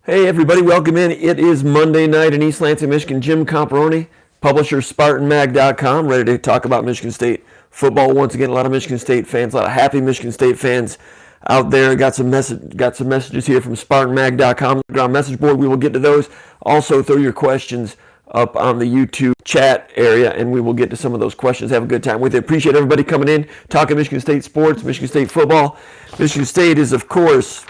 Hey everybody, welcome in. It is Monday night in East Lansing, Michigan. Jim Comparoni, publisher SpartanMag.com, ready to talk about Michigan State football. Once again, a lot of Michigan State fans, a lot of happy Michigan State fans out there. Got some messages here from SpartanMag.com, the ground message board. We will get to those. Also, throw your questions up on the YouTube chat area, and we will get to some of those questions. Have a good time with it. Appreciate everybody coming in, talking Michigan State sports, Michigan State football. Michigan State is, of course,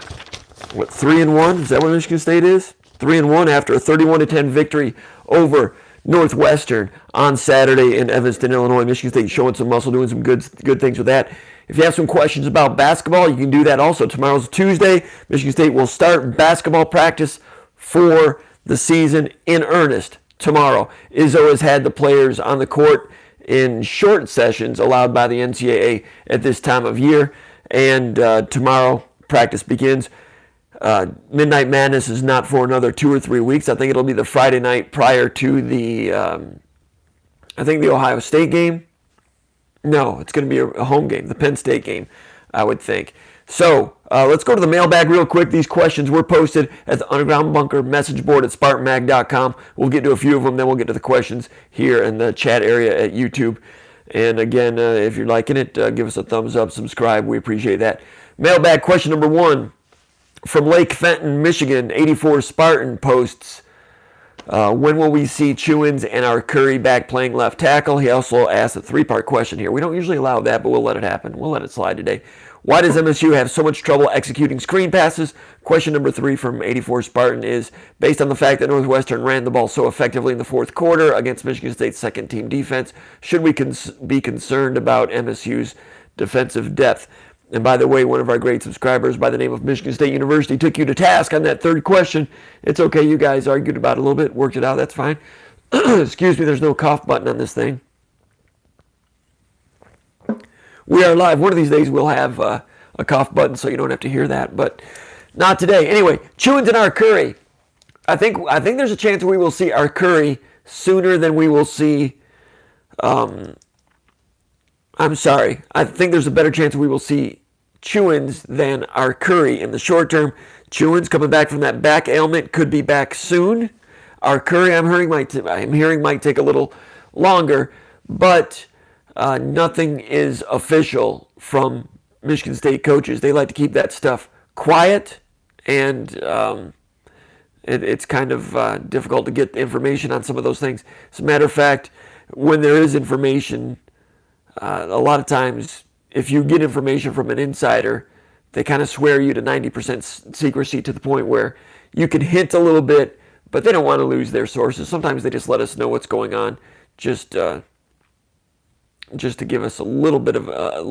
3-1? Is that what Michigan State is? 3-1 after a 31-10 victory over Northwestern on Saturday in Evanston, Illinois. Michigan State showing some muscle, doing some good things with that. If you have some questions about basketball, you can do that also. Tomorrow's Tuesday. Michigan State will start basketball practice for the season in earnest tomorrow. Izzo has had the players on the court in short sessions allowed by the NCAA at this time of year, and tomorrow practice begins. Midnight Madness is not for another 2 or 3 weeks. I think it'll be the Friday night prior to the Ohio State game. No, it's going to be a home game, the Penn State game, I would think. So let's go to the mailbag real quick. These questions were posted at the Underground Bunker message board at SpartanMag.com. We'll get to a few of them, then we'll get to the questions here in the chat area at YouTube. And again, if you're liking it, give us a thumbs up, subscribe. We appreciate that. Mailbag question number 1. From Lake Fenton, Michigan, 84 Spartan posts, when will we see Chewins and our Curry back playing left tackle? He also asked a 3-part question here. We don't usually allow that, but we'll let it happen. We'll let it slide today. Why does MSU have so much trouble executing screen passes? Question number 3 from 84 Spartan is, based on the fact that Northwestern ran the ball so effectively in the fourth quarter against Michigan State's second-team defense, should we be concerned about MSU's defensive depth? And by the way, one of our great subscribers by the name of Michigan State University took you to task on that third question. It's okay, you guys argued about it a little bit, worked it out, that's fine. Excuse me, there's no cough button on this thing. We are live. One of these days we'll have a cough button so you don't have to hear that, but not today. Anyway, Chewins and our Curry. I think there's a chance we will see our Curry sooner than we will see... I think there's a better chance we will see Chewins than our Curry in the short term. Chewins coming back from that back ailment could be back soon. Our Curry, I'm hearing might take a little longer, but nothing is official from Michigan State coaches. They like to keep that stuff quiet, and it's kind of difficult to get information on some of those things. As a matter of fact, when there is information, a lot of times, if you get information from an insider, they kind of swear you to 90% secrecy to the point where you can hint a little bit, but they don't want to lose their sources. Sometimes they just let us know what's going on, just to give us a little bit of a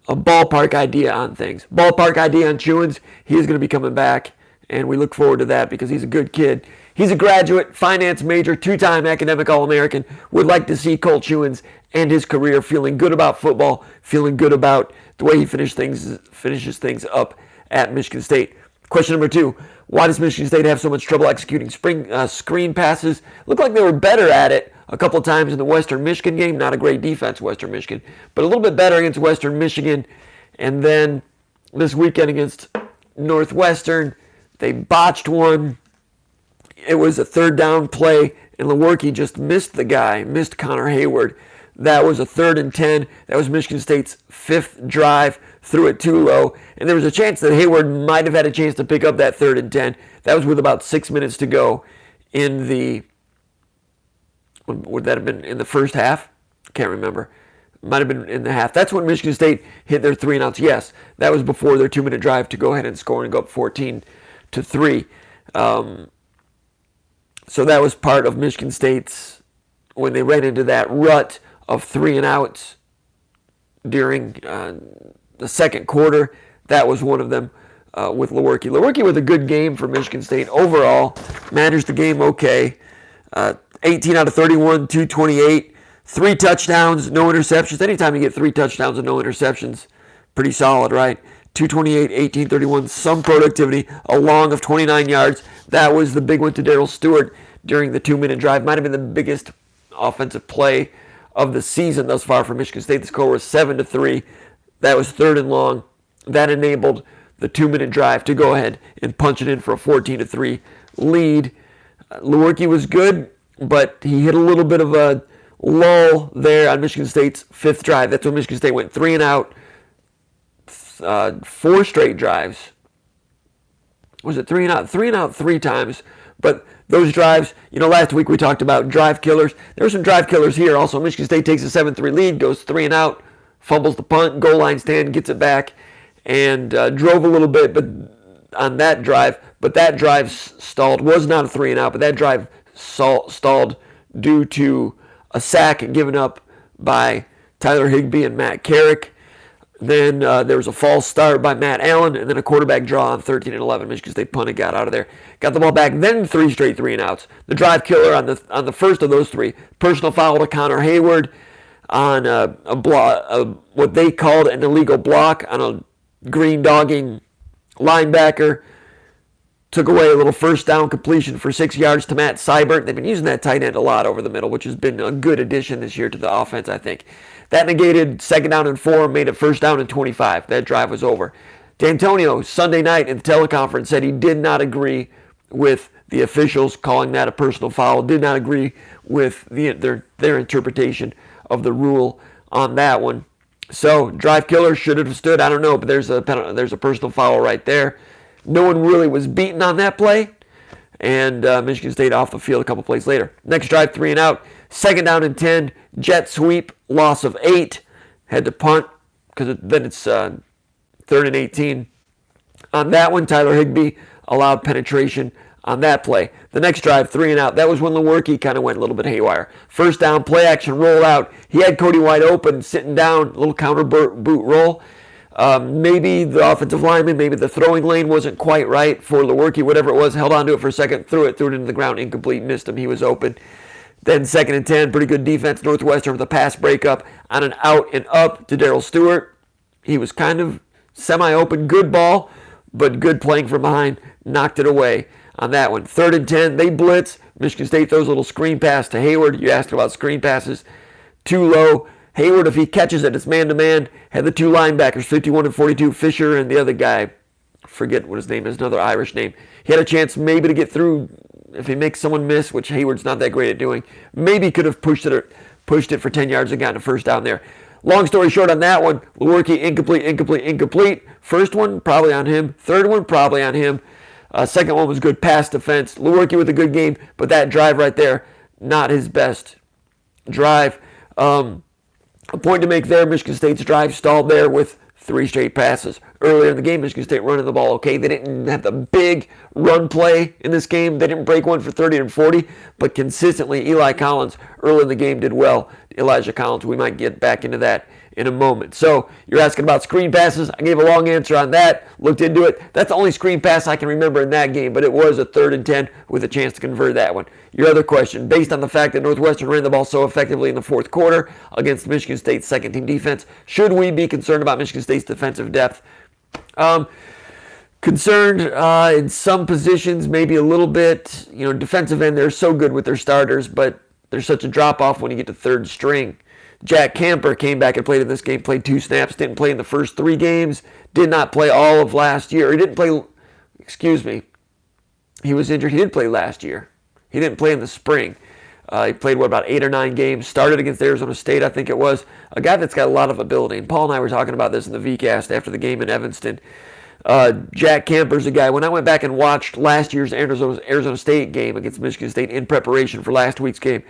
ballpark idea on things. Ballpark idea on Chewins. He is going to be coming back, and we look forward to that because he's a good kid. He's a graduate, finance major, 2-time academic All-American. Would like to see Colt Chewins and his career feeling good about football, feeling good about the way he finishes things up at Michigan State. Question number 2, why does Michigan State have so much trouble executing screen passes? Looked like they were better at it a couple of times in the Western Michigan game. Not a great defense, Western Michigan, but a little bit better against Western Michigan. And then this weekend against Northwestern, they botched one. It was a third down play, and Lewerke just missed Connor Hayward. That was a 3rd and 10. That was Michigan State's 5th drive, threw it too low, and there was a chance that Hayward might have had a chance to pick up that 3rd and 10. That was with about 6 minutes to go in the, would that have been in the first half? Can't remember. Might have been in the half. That's when Michigan State hit their 3 and outs. Yes, that was before their 2-minute drive to go ahead and score and go up 14-3. So that was part of Michigan State's, when they ran into that rut of 3 and outs during the second quarter. That was one of them with Lewerke. Lewerke with a good game for Michigan State overall. Managed the game okay. 18 out of 31, 228. 3 touchdowns, no interceptions. Anytime you get 3 touchdowns and no interceptions, pretty solid, right? 228, 1831, some productivity, a long of 29 yards. That was the big one to Darrell Stewart during the 2-minute drive. Might have been the biggest offensive play of the season thus far for Michigan State. The score was 7-3. That was 3rd and long. That enabled the 2-minute drive to go ahead and punch it in for a 14-3 lead. Lewerke was good, but he hit a little bit of a lull there on Michigan State's 5th drive. That's when Michigan State went 3 and out, 4 straight drives. Was it 3 and out? 3 and out 3 times. But those drives, last week we talked about drive killers. There were some drive killers here. Also, Michigan State takes a 7-3 lead, goes 3 and out, fumbles the punt, goal line stand, gets it back, and drove a little bit on that drive. But that drive stalled. Was not a 3 and out, but that drive stalled due to a sack given up by Tyler Higbee and Matt Carrick. Then there was a false start by Matt Allen, and then a quarterback draw on 13 and 11. Michigan State punted, got out of there, got the ball back. Then 3 straight 3 and outs. The drive killer on the first of those 3, personal foul to Connor Hayward on a block, what they called an illegal block on a green dogging linebacker. Took away a little first down completion for 6 yards to Matt Seibert. They've been using that tight end a lot over the middle, which has been a good addition this year to the offense, I think. That negated 2nd down and 4, made it 1st down and 25. That drive was over. D'Antonio, Sunday night in the teleconference, said he did not agree with the officials calling that a personal foul, did not agree with their interpretation of the rule on that one. So, drive killer should have stood, I don't know, but there's a personal foul right there. No one really was beaten on that play, and Michigan State off the field a couple plays later. Next drive, 3 and out, 2nd down and 10, jet sweep, loss of 8, had to punt because then it's 3rd and 18. On that one, Tyler Higbee allowed penetration on that play. The next drive, 3 and out, that was when Lewerke kind of went a little bit haywire. First down, play action, roll out. He had Cody White open, sitting down, a little counter boot roll. Maybe the offensive lineman, maybe the throwing lane wasn't quite right for Lewerke, whatever it was, held on to it for a second, threw it into the ground, incomplete, missed him, he was open. Then 2nd and 10, pretty good defense, Northwestern with a pass breakup on an out and up to Darrell Stewart. He was kind of semi-open, good ball, but good playing from behind, knocked it away on that one. 3rd and 10, they blitz. Michigan State throws a little screen pass to Hayward. You asked about screen passes. Too low. Hayward, if he catches it, it's man-to-man. Had the 2 linebackers, 51 and 42, Fisher and the other guy, forget what his name is, another Irish name. He had a chance maybe to get through if he makes someone miss, which Hayward's not that great at doing. Maybe could have pushed it for 10 yards and gotten a 1st down there. Long story short on that one, Lewerke incomplete. First one, probably on him. 3rd one, probably on him. 2nd one was good pass defense. Lewerke with a good game, but that drive right there, not his best drive. A point to make there, Michigan State's drive stalled there with 3 straight passes. Earlier in the game, Michigan State running the ball okay. They didn't have the big run play in this game. They didn't break one for 30 and 40, but consistently, Eli Collins early in the game did well. Elijah Collins, we might get back into that in a moment. So you're asking about screen passes. I gave a long answer on that, looked into it. That's the only screen pass I can remember in that game, but it was a 3rd and 10 with a chance to convert that one. Your other question, based on the fact that Northwestern ran the ball so effectively in the 4th quarter against Michigan State's second-team defense, should we be concerned about Michigan State's defensive depth? Concerned in some positions, maybe a little bit. Defensive end, they're so good with their starters, but there's such a drop-off when you get to 3rd string. Jack Camper came back and played in this game, played 2 snaps, didn't play in the first 3 games, did not play all of last year. He was injured. He did play last year. He didn't play in the spring. He played, about 8 or 9 games, started against Arizona State, I think it was. A guy that's got a lot of ability. And Paul and I were talking about this in the VCast after the game in Evanston. Jack Camper's a guy, when I went back and watched last year's Arizona State game against Michigan State in preparation for last week's game,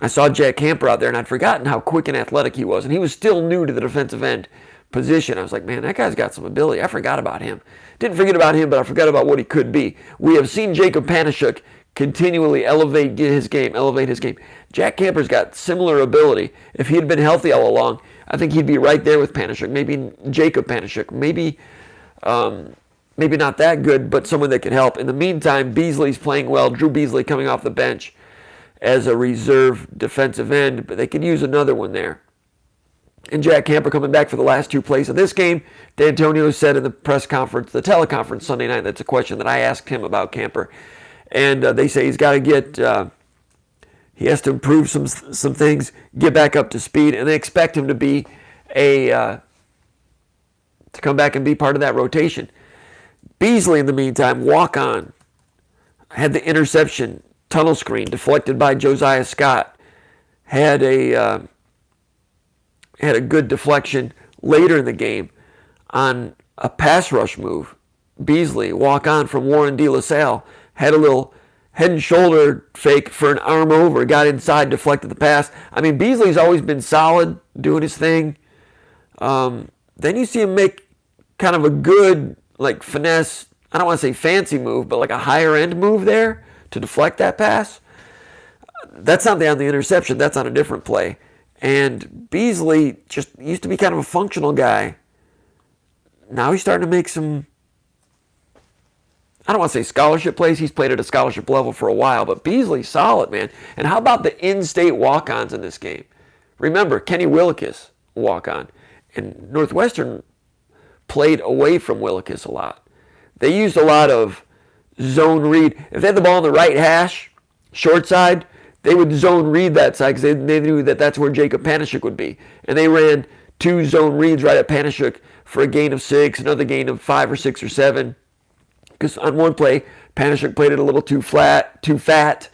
I saw Jack Camper out there, and I'd forgotten how quick and athletic he was. And he was still new to the defensive end position. I was like, man, that guy's got some ability. I forgot about him. Didn't forget about him, but I forgot about what he could be. We have seen Jacob Panashuk continually elevate his game. Jack Camper's got similar ability. If he had been healthy all along, I think he'd be right there with Panashuk. Maybe Jacob Panashuk. Maybe not that good, but someone that can help. In the meantime, Beasley's playing well. Drew Beasley coming off the bench as a reserve defensive end, but they could use another one there. And Jack Camper coming back for the last 2 plays of this game. D'Antonio said in the press conference, the teleconference Sunday night, that's a question that I asked him about Camper. And they say he's got to get, he has to improve some things, get back up to speed, and they expect him to be to come back and be part of that rotation. Beasley, in the meantime, walk on, had the interception, tunnel screen deflected by Josiah Scott, had a good deflection later in the game on a pass rush move. Beasley, walk on from Warren De La Salle, had a little head and shoulder fake for an arm over, got inside, deflected the pass. I mean, Beasley's always been solid, doing his thing. Then you see him make kind of a good, like, finesse, I don't want to say fancy move, but like a higher end move there to deflect that pass. That's not on the interception. That's on a different play. And Beasley just used to be kind of a functional guy. Now he's starting to make some, I don't want to say scholarship plays. He's played at a scholarship level for a while, but Beasley's solid, man. And how about the in-state walk-ons in this game? Remember, Kenny Willekes, walk-on. And Northwestern played away from Willekes a lot. They used a lot of zone read. If they had the ball on the right hash, short side, they would zone read that side because they knew that that's where Jacob Panasiuk would be. And they ran 2 zone reads right at Panasiuk for a gain of 6, another gain of 5 or 6 or 7. Because on one play, Panasiuk played it a little too fat,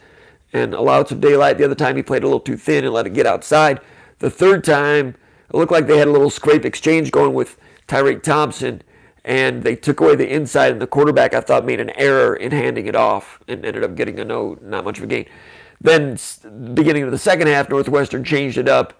and allowed some daylight. The other time, he played a little too thin and let it get outside. The third time, it looked like they had a little scrape exchange going with Tyreek Thompson, and they took away the inside, and the quarterback, I thought, made an error in handing it off and ended up getting not much of a gain. Then, beginning of the second half, Northwestern changed it up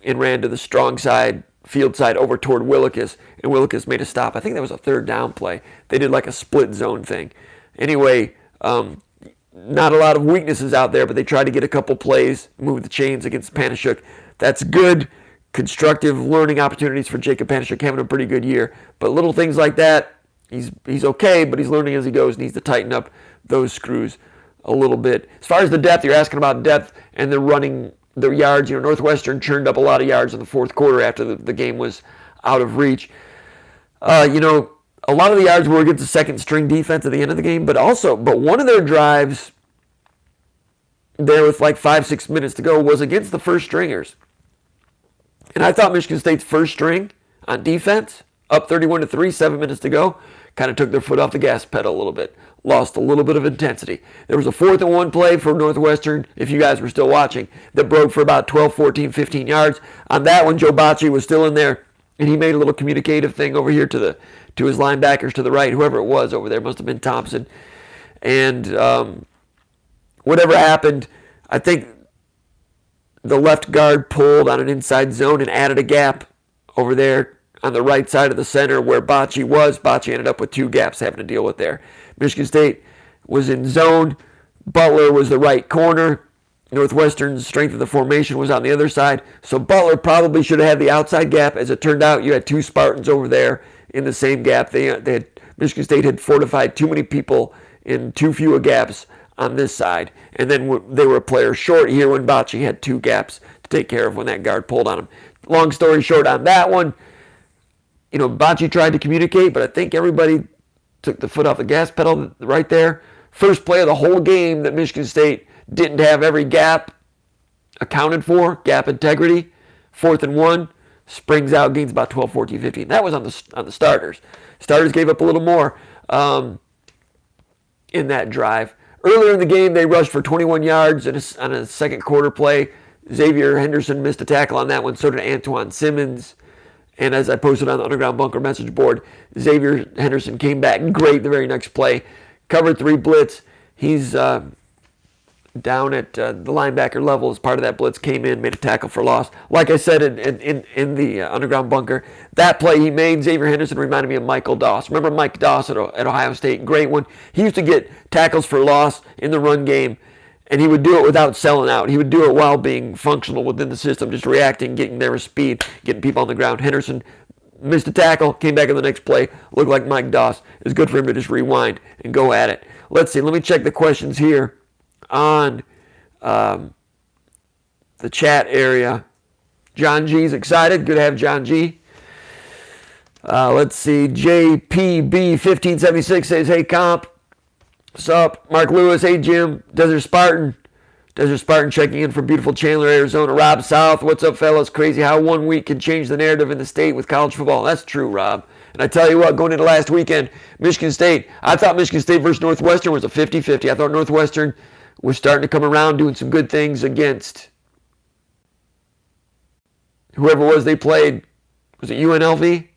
and ran to the strong side, field side, over toward Willekes, and Willekes made a stop. I think that was a third down play. They did like a split zone thing. Anyway, not a lot of weaknesses out there, but they tried to get a couple plays, move the chains against Panasiuk. That's good, constructive learning opportunities for Jacob Panasiuk, having a pretty good year. But little things like that, he's okay, but he's learning as he goes, needs to tighten up those screws a little bit. As far as the depth, you're asking about depth and the running, the yards. Northwestern churned up a lot of yards in the fourth quarter after the game was out of reach. A lot of the yards were against the second string defense at the end of the game, but one of their drives there with like 5-6 minutes to go was against the first stringers. And I thought Michigan State's first string on defense, up 31-3, 7 minutes to go, kind of took their foot off the gas pedal a little bit. Lost a little bit of intensity. There was a 4th and 1 play for Northwestern, if you guys were still watching, that broke for about 12, 14, 15 yards. On that one, Joe Bocci was still in there, and he made a little communicative thing over here to his linebackers to the right, whoever it was over there, must have been Thompson. And whatever happened, I think the left guard pulled on an inside zone and added a gap over there on the right side of the center where Bocci was. Bocci ended up with 2 gaps having to deal with there. Michigan State was in zone. Butler was the right corner. Northwestern's strength of the formation was on the other side. So Butler probably should have had the outside gap. As it turned out, you had 2 Spartans over there in the same gap. Michigan State had fortified too many people in too few gaps on this side. And then they were a player short here when Bocci had 2 gaps to take care of when that guard pulled on him. Long story short on that one, Bocci tried to communicate, but I think everybody took the foot off the gas pedal right there. First play of the whole game that Michigan State didn't have every gap accounted for, gap integrity. 4th and 1, springs out, gains about 12, 14, 15. That was on the starters. Starters gave up a little more in that drive. Earlier in the game, they rushed for 21 yards on a second quarter play. Xavier Henderson missed a tackle on that one, so did Antoine Simmons. And as I posted on the Underground Bunker message board, Xavier Henderson came back great the very next play. Covered 3 blitz. He's down at the linebacker level as part of that blitz, came in, made a tackle for loss. Like I said in the Underground Bunker, that play he made, Xavier Henderson, reminded me of Michael Doss. Remember Mike Doss at Ohio State? Great one. He used to get tackles for loss in the run game, and he would do it without selling out. He would do it while being functional within the system, just reacting, getting there with speed, getting people on the ground. Henderson missed a tackle, came back in the next play, looked like Mike Doss. It's good for him to just rewind and go at it. Let's see. Let me check the questions here on the chat area. John G's excited. Good to have John G. Let's see. JPB1576 says, hey, Comp. What's up? Mark Lewis. Hey, Jim. Desert Spartan checking in from beautiful Chandler, Arizona. Rob South. What's up, fellas? Crazy how 1 week can change the narrative in the state with college football. That's true, Rob. And I tell you what, going into last weekend, Michigan State, I thought Michigan State versus Northwestern was a 50-50. I thought Northwestern was starting to come around doing some good things against whoever it was they played. Was it UNLV?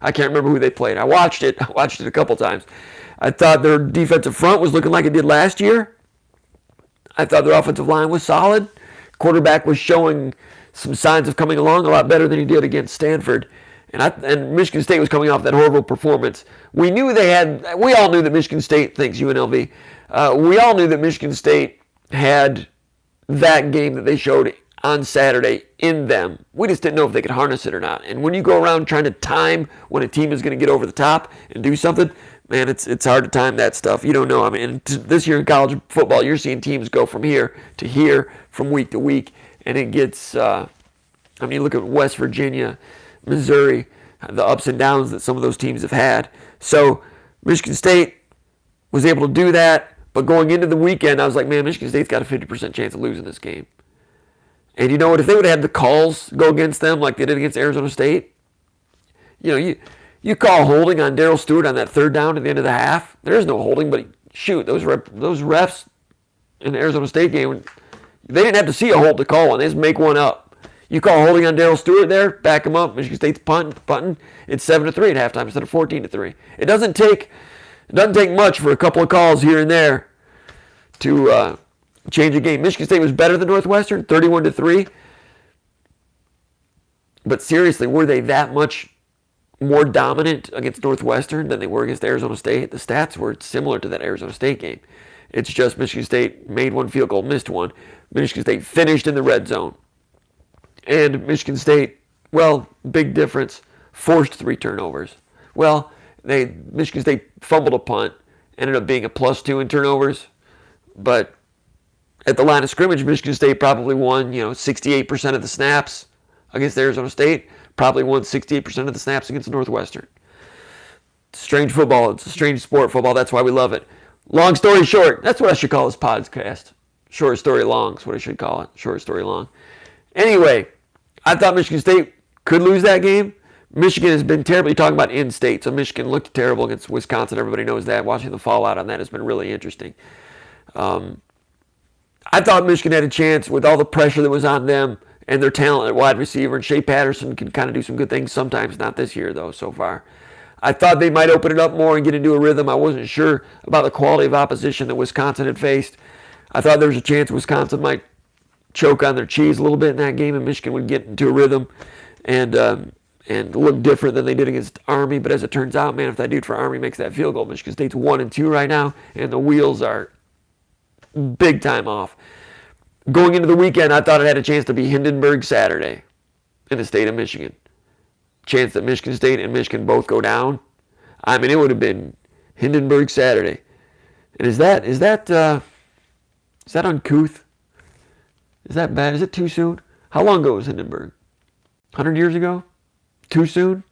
I can't remember who they played. I watched it. A couple times. I thought their defensive front was looking like it did last year. I thought their offensive line was solid. Quarterback was showing some signs of coming along a lot better than he did against Stanford. And Michigan State was coming off that horrible performance. We all knew that Michigan State, thanks UNLV, we all knew that Michigan State had that game that they showed on Saturday in them. We just didn't know if they could harness it or not. And when you go around trying to time when a team is going to get over the top and do something, man, it's hard to time that stuff. You don't know. I mean, this year in college football, you're seeing teams go from here to here, from week to week, and it gets, you look at West Virginia, Missouri, the ups and downs that some of those teams have had. So Michigan State was able to do that, but going into the weekend, I was like, man, Michigan State's got a 50% chance of losing this game. And you know what? If they would have had the calls go against them like they did against Arizona State, you call holding on Darrell Stewart on that third down at the end of the half. There is no holding, but shoot, those refs in the Arizona State game, they didn't have to see a hold to call one. They just make one up. You call holding on Darrell Stewart there, back him up. Michigan State's punting. It's 7-3 at halftime instead of 14-3. It doesn't take much for a couple of calls here and there to change a game. Michigan State was better than Northwestern, 31-3. But seriously, were they that much more dominant against Northwestern than they were against Arizona State? The stats were similar to that Arizona State game. It's just Michigan State made one field goal, missed one. Michigan State finished in the red zone. And Michigan State, well, big difference, forced 3 turnovers. Well, Michigan State fumbled a punt, ended up being a +2 in turnovers, but at the line of scrimmage, Michigan State probably won, 68% of the snaps against Arizona State, probably won 68% of the snaps against Northwestern. Strange football. It's a strange sport, football. That's why we love it. Long story short, that's what I should call this podcast. Short story long is what I should call it. Short story long. Anyway, I thought Michigan State could lose that game. Michigan has been terrible. You're talking about in-state, so Michigan looked terrible against Wisconsin. Everybody knows that. Watching the fallout on that has been really interesting. I thought Michigan had a chance with all the pressure that was on them and their talent at wide receiver. And Shea Patterson can kind of do some good things sometimes. Not this year, though, so far. I thought they might open it up more and get into a rhythm. I wasn't sure about the quality of opposition that Wisconsin had faced. I thought there was a chance Wisconsin might choke on their cheese a little bit in that game and Michigan would get into a rhythm and look different than they did against Army. But as it turns out, man, if that dude for Army makes that field goal, Michigan State's 1-2 right now, and the wheels are big time off. Going into the weekend, I thought it had a chance to be Hindenburg Saturday in the state of Michigan. Chance that Michigan State and Michigan both go down. I mean, it would have been Hindenburg Saturday. And is that uncouth? Is that bad? Is it too soon? How long ago was Hindenburg? 100 years ago? Too soon?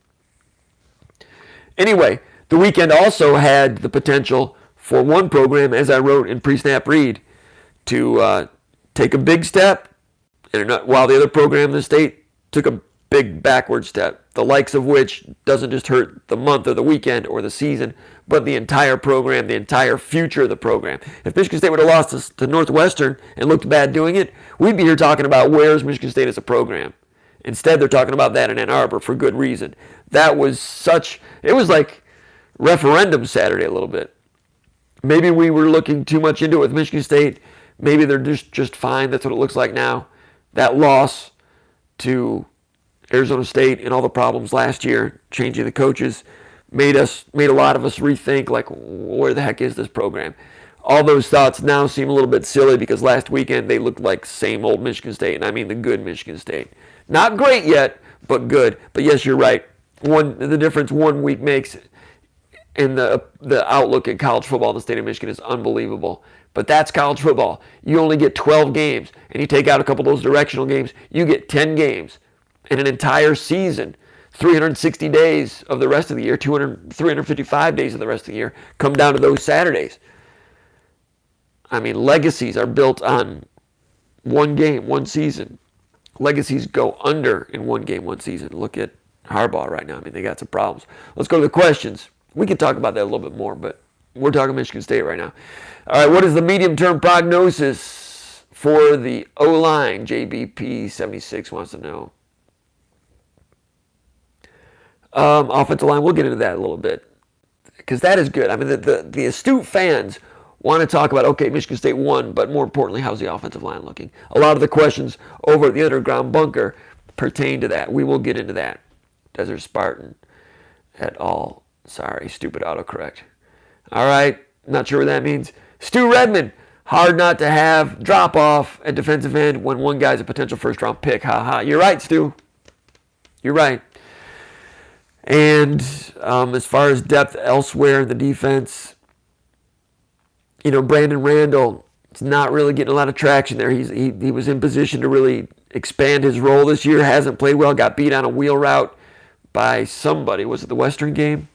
Anyway, the weekend also had the potential for one program, as I wrote in Pre-Snap Read, to take a big step, and while the other program in the state took a big backward step, the likes of which doesn't just hurt the month or the weekend or the season, but the entire program, the entire future of the program. If Michigan State would have lost to Northwestern and looked bad doing it, we'd be here talking about where's Michigan State as a program. Instead, they're talking about that in Ann Arbor for good reason. It was like referendum Saturday a little bit. Maybe we were looking too much into it with Michigan State. Maybe they're just fine. That's what it looks like now. That loss to Arizona State and all the problems last year, changing the coaches, made a lot of us rethink, like, where the heck is this program? All those thoughts now seem a little bit silly because last weekend they looked like same old Michigan State, and I mean the good Michigan State. Not great yet, but good. But yes, you're right. The difference 1 week makes in the outlook at college football in the state of Michigan is unbelievable. But that's college football. You only get 12 games, and you take out a couple of those directional games, you get 10 games. In an entire season, 360 days of the rest of the year, 355 days of the rest of the year, come down to those Saturdays. I mean, legacies are built on one game, one season. Legacies go under in one game, one season. Look at Harbaugh right now. I mean, they got some problems. Let's go to the questions. We can talk about that a little bit more, but we're talking Michigan State right now. All right, what is the medium-term prognosis for the O-line? JBP76 wants to know. Offensive line, we'll get into that a little bit because that is good. I mean, the astute fans want to talk about, okay, Michigan State won, but more importantly, how's the offensive line looking? A lot of the questions over at the underground bunker pertain to that. We will get into that. Desert Spartan et al. Sorry, stupid autocorrect. All right, not sure what that means. Stu Redmond, hard not to have drop off at defensive end when one guy's a potential first round pick. Ha ha. You're right, Stu. You're right. And as far as depth elsewhere in the defense, Brandon Randall is not really getting a lot of traction there. He was in position to really expand his role this year. Hasn't played well. Got beat on a wheel route by somebody. Was it the Western game?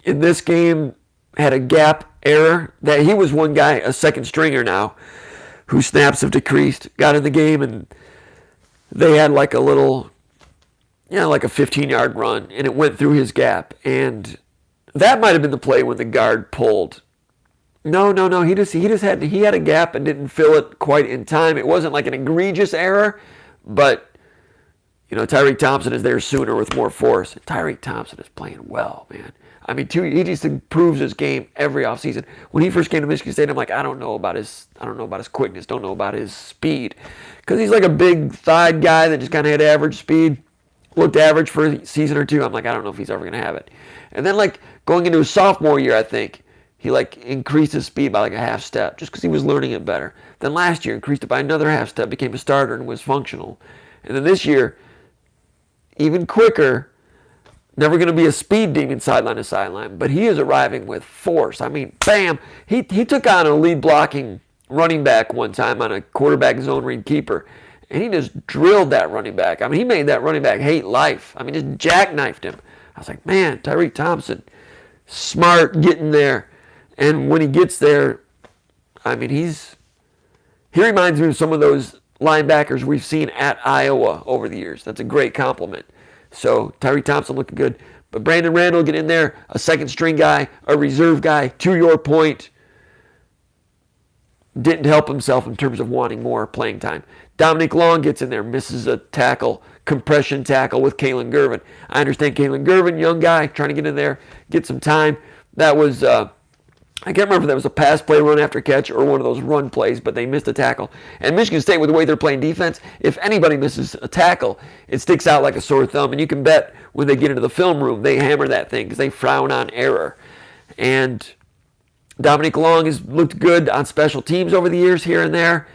In this game, had a gap error. That he was one guy, a second stringer now, whose snaps have decreased. Got in the game and they had like a little, like a 15-yard run, and it went through his gap. And that might have been the play when the guard pulled. No. He had a gap and didn't fill it quite in time. It wasn't like an egregious error, but Tyreek Thompson is there sooner with more force. Tyreek Thompson is playing well, man. I mean, he just improves his game every offseason. When he first came to Michigan State, I'm like, I don't know about his quickness, don't know about his speed, because he's like a big thighed guy that just kind of had average speed. Looked average for a season or two. I'm like, I don't know if he's ever going to have it. And then like going into his sophomore year, I think he like increased his speed by like a half step just because he was learning it better. Then last year increased it by another half step, became a starter and was functional. And then this year, even quicker, never going to be a speed demon sideline to sideline, but he is arriving with force. I mean, bam! He took on a lead blocking running back one time on a quarterback zone read keeper. And he just drilled that running back. I mean, he made that running back hate life. I mean, just jackknifed him. I was like, man, Tyreek Thompson, smart getting there. And when he gets there, I mean, he reminds me of some of those linebackers we've seen at Iowa over the years. That's a great compliment. So Tyreek Thompson looking good. But Brandon Randall get in there, a second string guy, a reserve guy, to your point, didn't help himself in terms of wanting more playing time. Dominic Long gets in there, misses a tackle, compression tackle with Kalen Gervin. I understand Kalen Gervin, young guy, trying to get in there, get some time. That was, I can't remember if that was a pass play, run after catch, or one of those run plays, but they missed a tackle. And Michigan State, with the way they're playing defense, if anybody misses a tackle, it sticks out like a sore thumb. And you can bet when they get into the film room, they hammer that thing because they frown on error. And Dominic Long has looked good on special teams over the years here and there.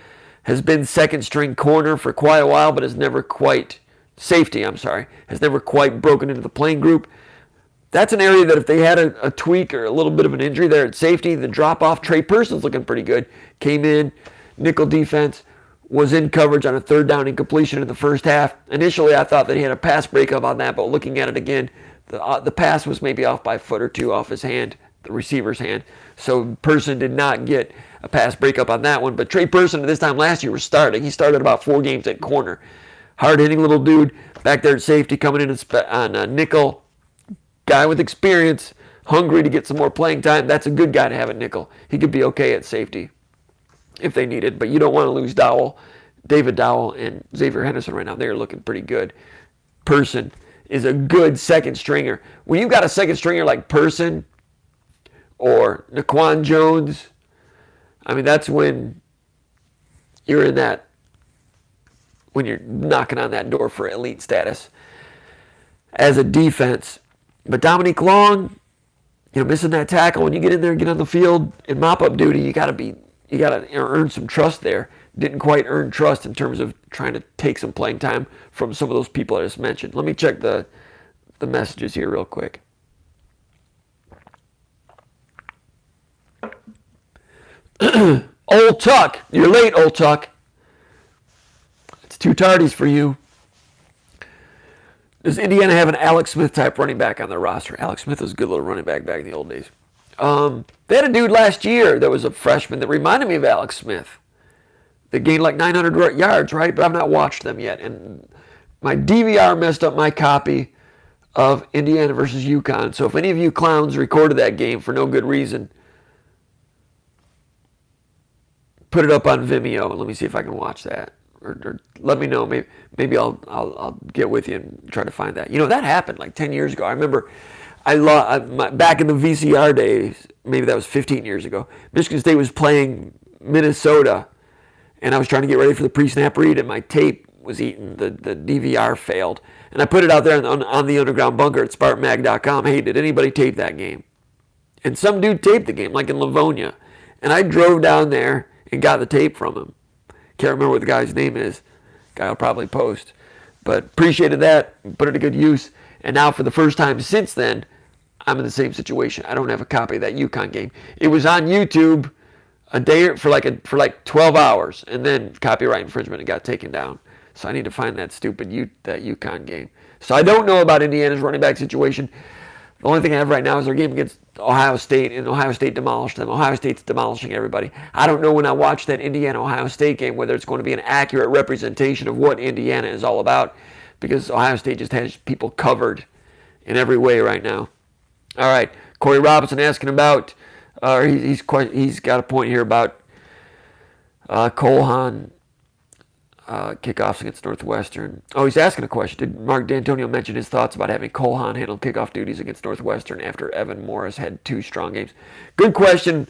Has been second string corner for quite a while, but has never quite broken into the playing group. That's an area that if they had a tweak or a little bit of an injury there at safety, the drop off, Trey Person's looking pretty good. Came in, nickel defense, was in coverage on a third down incompletion in the first half. Initially, I thought that he had a pass breakup on that, but looking at it again, the pass was maybe off by a foot or two off his hand, the receiver's hand. So Person did not get a pass breakup on that one. But Trey Person at this time last year was starting. He started about 4 games at corner. Hard-hitting little dude back there at safety, coming in on nickel. Guy with experience, hungry to get some more playing time. That's a good guy to have at nickel. He could be okay at safety if they need it. But you don't want to lose David Dowell and Xavier Henderson right now. They're looking pretty good. Person is a good second stringer. When you've got a second stringer like Person or Naquan Jones, I mean, that's when you're in that, when you're knocking on that door for elite status as a defense. But Dominique Long, missing that tackle, when you get in there and get on the field in mop-up duty, you got to earn some trust there. Didn't quite earn trust in terms of trying to take some playing time from some of those people I just mentioned. Let me check the messages here real quick. Old Tuck, you're late, Old Tuck. It's 2 tardies for you. Does Indiana have an Alex Smith type running back on their roster? Alex Smith was a good little running back in the old days. They had a dude last year that was a freshman that reminded me of Alex Smith. They gained like 900 yards, right? But I've not watched them yet. And My DVR messed up my copy of Indiana versus UConn. So if any of you clowns recorded that game for no good reason, put it up on Vimeo and let me see if I can watch that. Or let me know. Maybe I'll get with you and try to find that. You know, that happened like 10 years ago. I remember back in the VCR days, maybe that was 15 years ago, Michigan State was playing Minnesota, and I was trying to get ready for the pre-snap read, and my tape was eaten. The DVR failed. And I put it out there on the Underground Bunker at SpartanMag.com. Hey, did anybody tape that game? And some dude taped the game, like in Livonia. And I drove down there and got the tape from him. Can't remember what the guy's name is. Guy will probably post. But appreciated that, put it to good use. And now for the first time since then, I'm in the same situation. I don't have a copy of that UConn game. It was on YouTube a day for like 12 hours, and then copyright infringement, it got taken down. So I need to find that stupid that UConn game. So I don't know about Indiana's running back situation. The only thing I have right now is their game against Ohio State, and Ohio State demolished them. Ohio State's demolishing everybody. I don't know when I watch that Indiana-Ohio State game whether it's going to be an accurate representation of what Indiana is all about, because Ohio State just has people covered in every way right now. All right, Corey Robinson asking about, he's got a point here about Cole Haan kickoffs against Northwestern. Oh, he's asking a question. Did Mark D'Antonio mention his thoughts about having Cole Haan handle kickoff duties against Northwestern after Evan Morris had 2 strong games? Good question.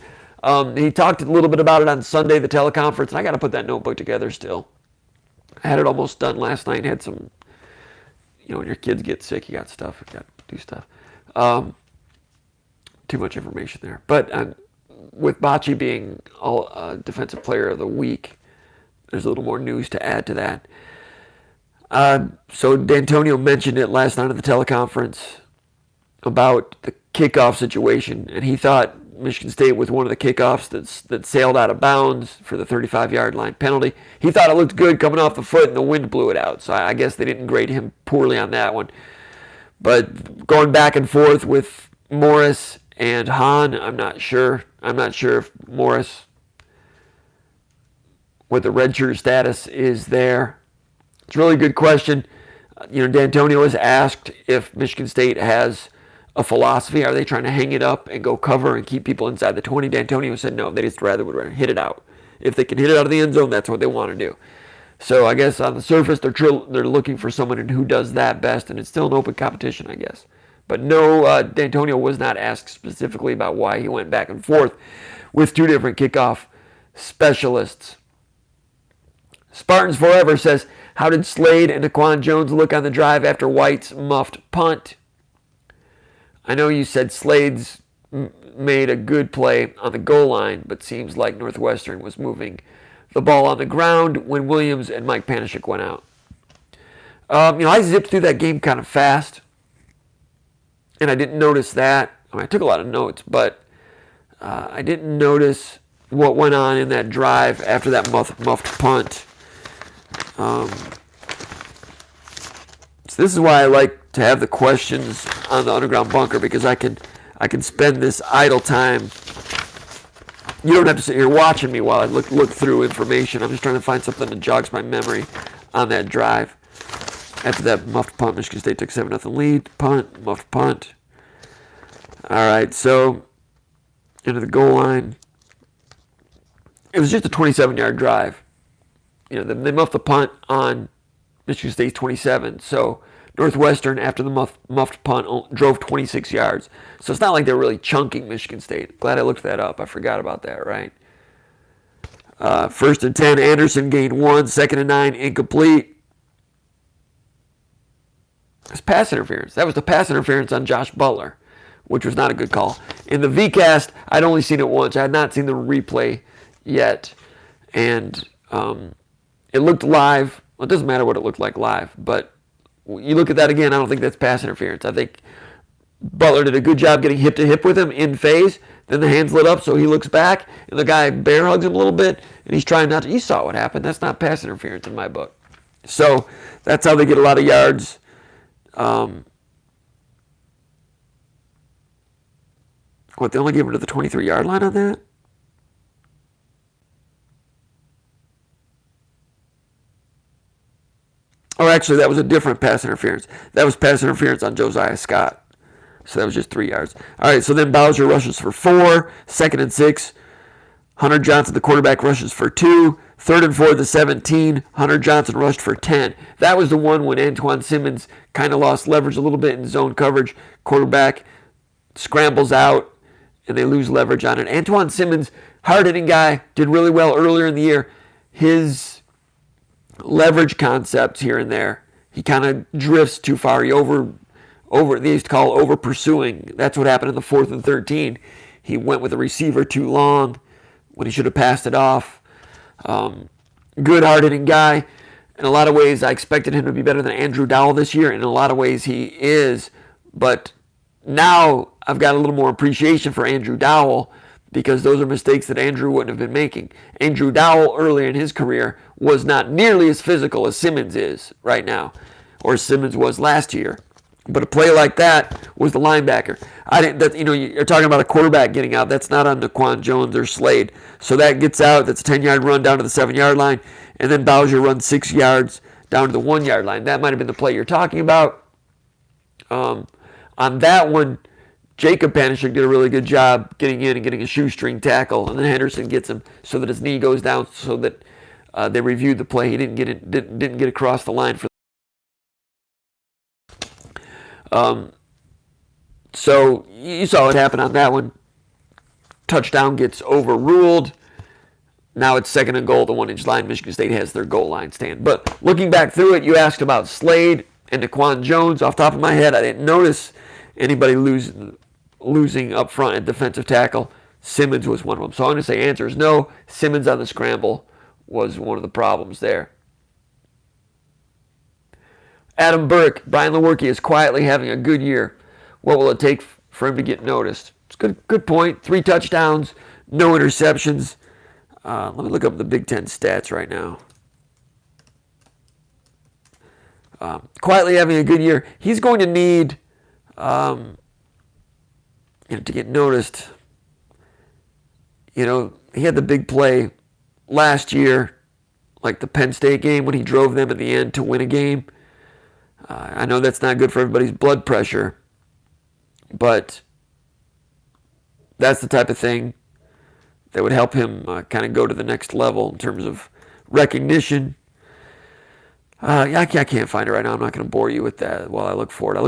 He talked a little bit about it on Sunday, the teleconference, and I got to put that notebook together still. I had it almost done last night. Had some, when your kids get sick, you got stuff. You got to do stuff. Too much information there. But with Bocce being Defensive Player of the Week, there's a little more news to add to that. So D'Antonio mentioned it last night at the teleconference about the kickoff situation, and he thought Michigan State with one of the kickoffs that sailed out of bounds for the 35-yard line penalty. He thought it looked good coming off the foot, and the wind blew it out. So I guess they didn't grade him poorly on that one. But going back and forth with Morris and Haan, I'm not sure. I'm not sure if Morris, what the redshirt status is there. It's a really good question. D'Antonio was asked if Michigan State has a philosophy. Are they trying to hang it up and go cover and keep people inside the 20? D'Antonio said no. They just would rather hit it out. If they can hit it out of the end zone, that's what they want to do. So I guess on the surface, they're looking for someone who does that best, and it's still an open competition, I guess. But no, D'Antonio was not asked specifically about why he went back and forth with 2 different kickoff specialists. Spartans Forever says, how did Slade and Daquan Jones look on the drive after White's muffed punt? I know you said Slade's made a good play on the goal line, but seems like Northwestern was moving the ball on the ground when Williams and Mike Panishik went out. I zipped through that game kind of fast, and I didn't notice that. I took a lot of notes, but I didn't notice what went on in that drive after that muffed punt. So this is why I like to have the questions on the Underground Bunker, because I can spend this idle time. You don't have to sit here watching me while I look through information. I'm just trying to find something that jogs my memory on that drive. After that muffed punt, Michigan State took 7-0 lead. Punt, muffed punt. All right, so into the goal line. It was just a 27-yard drive. They muffed the punt on Michigan State's 27. So Northwestern, after the muffed punt, drove 26 yards. So it's not like they're really chunking Michigan State. Glad I looked that up. I forgot about that, right? 1st and 10, Anderson gained 1. 2nd and 9, incomplete. It's pass interference. That was the pass interference on Josh Butler, which was not a good call. In the VCast, I'd only seen it once. I had not seen the replay yet. And it looked live. Well, it doesn't matter what it looked like live, but you look at that again, I don't think that's pass interference. I think Butler did a good job getting hip to hip with him in phase. Then the hands lit up, so he looks back, and the guy bear hugs him a little bit, and he's trying not to. You saw what happened. That's not pass interference in my book. So that's how they get a lot of yards. They only gave him to the 23-yard line on that? All right, actually, that was a different pass interference. That was pass interference on Josiah Scott. So that was just 3 yards. All right, so then Bowser rushes for 4, 2nd and 6. Hunter Johnson, the quarterback, rushes for 2. 3rd and 4 to 17. Hunter Johnson rushed for 10. That was the one when Antoine Simmons kind of lost leverage a little bit in zone coverage. Quarterback scrambles out, and they lose leverage on it. Antoine Simmons, hard-hitting guy, did really well earlier in the year. His leverage concepts here and there, he kind of drifts too far. He they used to call over pursuing. That's what happened in the 4th and 13. He went with the receiver too long when he should have passed it off. Good hard-hitting guy. In a lot of ways, I expected him to be better than Andrew Dowell this year. In a lot of ways, he is. But now I've got a little more appreciation for Andrew Dowell because those are mistakes that Andrew wouldn't have been making. Andrew Dowell, earlier in his career, was not nearly as physical as Simmons is right now, or Simmons was last year. But a play like that was the linebacker. You're talking about a quarterback getting out. That's not on Daquan Jones or Slade. So that gets out. That's a 10-yard run down to the 7-yard line. And then Bowser runs 6 yards down to the 1-yard line. That might have been the play you're talking about. On that one, Jacob Panishik did a really good job getting in and getting a shoestring tackle, and then Henderson gets him so that his knee goes down, so that they reviewed the play. He didn't get across the line for. So you saw what happened on that one. Touchdown gets overruled. Now it's 2nd and goal, the 1-inch line. Michigan State has their goal line stand. But looking back through it, you asked about Slade and Daquan Jones. Off the top of my head, I didn't notice anybody losing up front at defensive tackle. Simmons was one of them. So I'm going to say answer is no. Simmons on the scramble was one of the problems there. Adam Burke, Brian Lewerke is quietly having a good year. What will it take for him to get noticed? It's a good point. 3 touchdowns, no interceptions. Let me look up the Big Ten stats right now. Quietly having a good year. He's going to need to get noticed. He had the big play last year, like the Penn State game when he drove them at the end to win a game. I know that's not good for everybody's blood pressure, but that's the type of thing that would help him kind of go to the next level in terms of recognition. I can't find it right now. I'm not going to bore you with that while I look for it.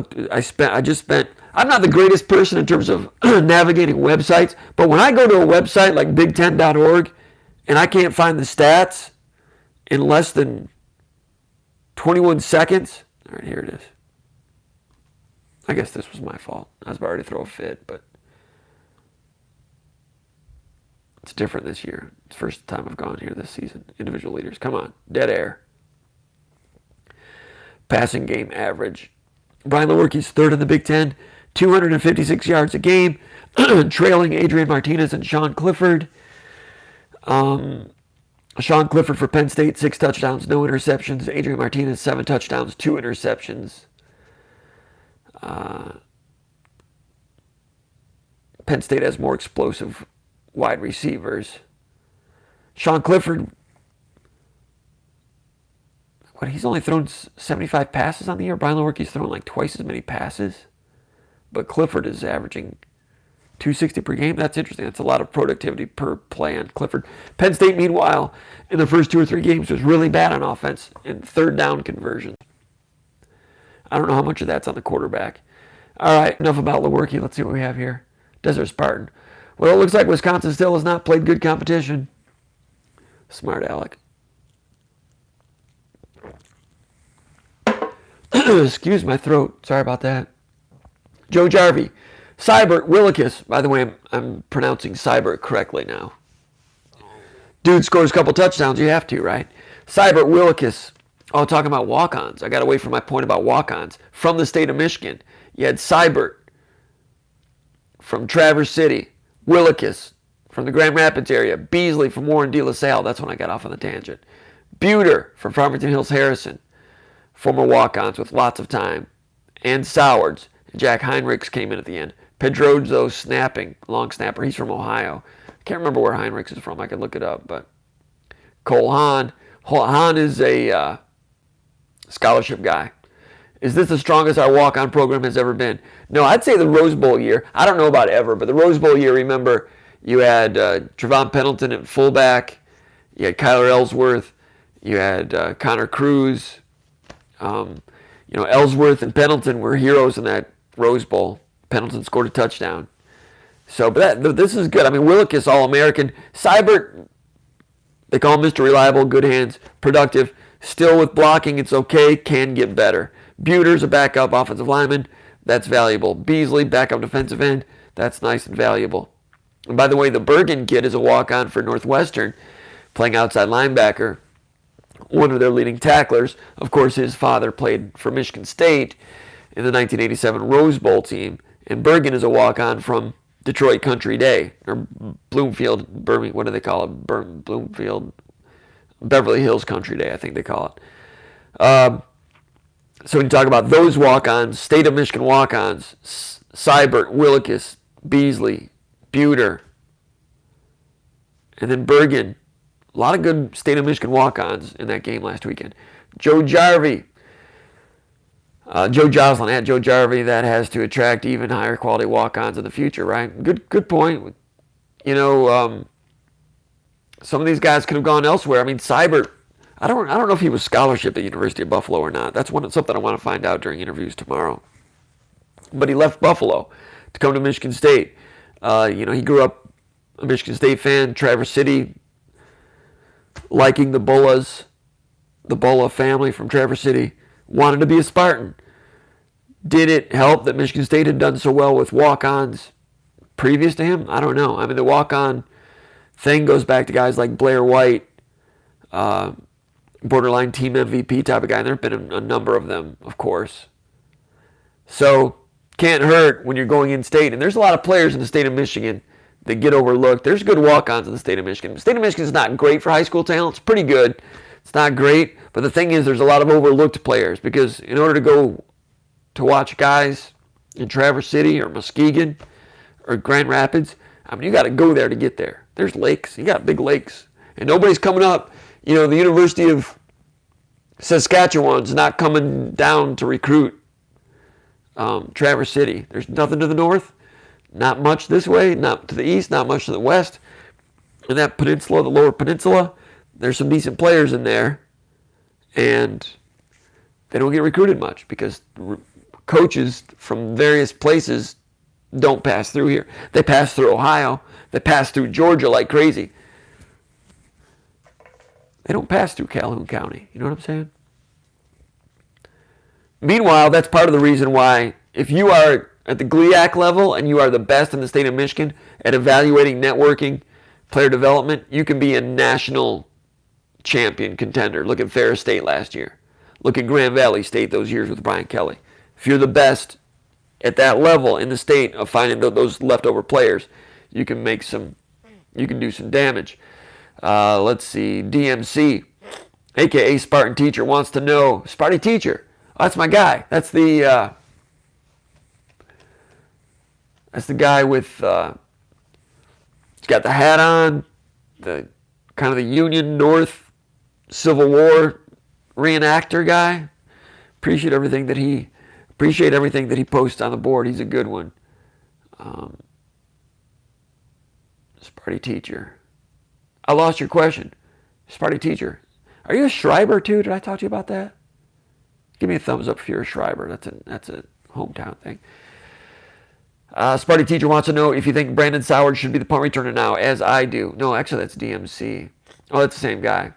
I'm not the greatest person in terms of navigating websites, but when I go to a website like Big10.org and I can't find the stats in less than 21 seconds, all right, here it is. I guess this was my fault. I was about to throw a fit, but it's different this year. It's the first time I've gone here this season. Individual leaders, come on, dead air. Passing game average. Brian Lewerke's 3rd in the Big Ten, 256 yards a game, trailing Adrian Martinez and Sean Clifford. Sean Clifford for Penn State, 6 touchdowns, no interceptions. Adrian Martinez, 7 touchdowns, 2 interceptions. Penn State has more explosive wide receivers. Sean Clifford, he's only thrown 75 passes on the year. Brian Lewerke's thrown like twice as many passes. But Clifford is averaging 260 per game. That's interesting. That's a lot of productivity per play on Clifford. Penn State, meanwhile, in the first 2 or 3 games was really bad on offense in 3rd down conversions. I don't know how much of that's on the quarterback. All right, enough about Lewerke. Let's see what we have here. Desert Spartan. Well, it looks like Wisconsin still has not played good competition. Smart Alec. Excuse my throat. Sorry about that. Joe Jarvie. Cybert Willikis. By the way, I'm pronouncing Cybert correctly now. Dude scores a couple touchdowns. You have to, right? Cybert Willikis. Oh, talking about walk-ons. I got away from my point about walk-ons. From the state of Michigan, you had Cybert from Traverse City. Willikis from the Grand Rapids area. Beasley from Warren De La Salle. That's when I got off on the tangent. Buter from Farmington Hills Harrison. Former walk-ons with lots of time. And Sowards. Jack Heinrichs came in at the end. Pedrozo snapping, long snapper. He's from Ohio. I can't remember where Heinrichs is from. I could look it up. But Cole Hahn. Hahn is a scholarship guy. Is this the strongest our walk-on program has ever been? No, I'd say the Rose Bowl year. I don't know about ever, but the Rose Bowl year, remember, you had Trevon Pendleton at fullback. You had Kyler Ellsworth. You had Connor Cruz. Ellsworth and Pendleton were heroes in that Rose Bowl. Pendleton scored a touchdown. So, but this is good. I mean, Willicus, All-American. Seibert, they call him Mr. Reliable, good hands, productive. Still with blocking, it's okay, can get better. Buter's a backup offensive lineman. That's valuable. Beasley, backup defensive end. That's nice and valuable. And by the way, the Bergen kid is a walk-on for Northwestern, playing outside linebacker. One of their leading tacklers. Of course, his father played for Michigan State in the 1987 Rose Bowl team. And Bergen is a walk-on from Detroit Country Day, or Bloomfield, Birmingham, what do they call it? Bloomfield, Beverly Hills Country Day, I think they call it. So when you talk about those walk-ons, State of Michigan walk-ons, Seibert, Willicus, Beasley, Buter, and then Bergen, a lot of good State of Michigan walk-ons in that game last weekend. Joe Jarvie, Joe Joslin at Joe Jarvie, that has to attract even higher quality walk-ons in the future, right? Good point. Some of these guys could have gone elsewhere. I mean, Seibert, I don't know if he was scholarship at the University of Buffalo or not. That's something I want to find out during interviews tomorrow. But he left Buffalo to come to Michigan State. He grew up a Michigan State fan, Traverse City, liking the Bullas, the Bulla family from Traverse City, wanted to be a Spartan. Did it help that Michigan State had done so well with walk-ons previous to him? I don't know. I mean, the walk-on thing goes back to guys like Blair White, borderline team MVP type of guy. And there have been a number of them, of course. So, can't hurt when you're going in state. And there's a lot of players in the state of Michigan that get overlooked. There's good walk-ons in the state of Michigan. The state of Michigan is not great for high school talent. It's pretty good. It's not great. But the thing is, there's a lot of overlooked players because in order to go to watch guys in Traverse City or Muskegon or Grand Rapids, I mean, you got to go there to get there. There's lakes. You got big lakes. And nobody's coming up. The University of Saskatchewan's not coming down to recruit Traverse City. There's nothing to the north, not much this way, not to the east, not much to the west. In that peninsula, the lower peninsula, there's some decent players in there, and they don't get recruited much because coaches from various places don't pass through here. They pass through Ohio. They pass through Georgia like crazy. They don't pass through Calhoun County. You know what I'm saying? Meanwhile, that's part of the reason why if you are at the GLIAC level and you are the best in the state of Michigan at evaluating networking, player development, you can be a national champion contender. Look at Ferris State last year. Look at Grand Valley State those years with Brian Kelly. If you're the best at that level in the state of finding those leftover players, you can do some damage. Let's see, DMC, aka Spartan Teacher, wants to know, Sparty Teacher, that's my guy. That's the guy with, he's got the hat on, the kind of the Union North Civil War reenactor guy. Appreciate everything that he posts on the board. He's a good one. Sparty Teacher. I lost your question. Sparty Teacher. Are you a Schreiber too? Did I talk to you about that? Give me a thumbs up if you're a Schreiber. That's a hometown thing. Sparty Teacher wants to know if you think Brandon Soward should be the punt returner now, as I do. No, actually that's DMC. Oh, that's the same guy.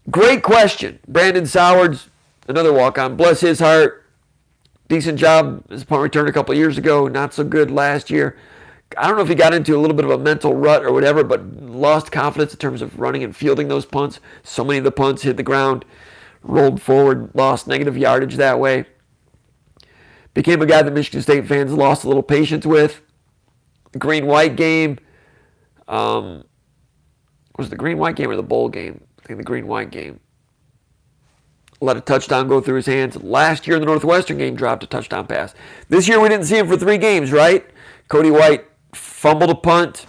Great question. Brandon Soward's another walk-on. Bless his heart. Decent job as a punt returner a couple of years ago. Not so good last year. I don't know if he got into a little bit of a mental rut or whatever, but lost confidence in terms of running and fielding those punts. So many of the punts hit the ground, rolled forward, lost negative yardage that way. Became a guy that Michigan State fans lost a little patience with. The green-white game. Was it the green-white game or the bowl game? I think the green-white game. Let a touchdown go through his hands. Last year in the Northwestern game, dropped a touchdown pass. This year we didn't see him for 3 games, right? Cody White fumbled a punt,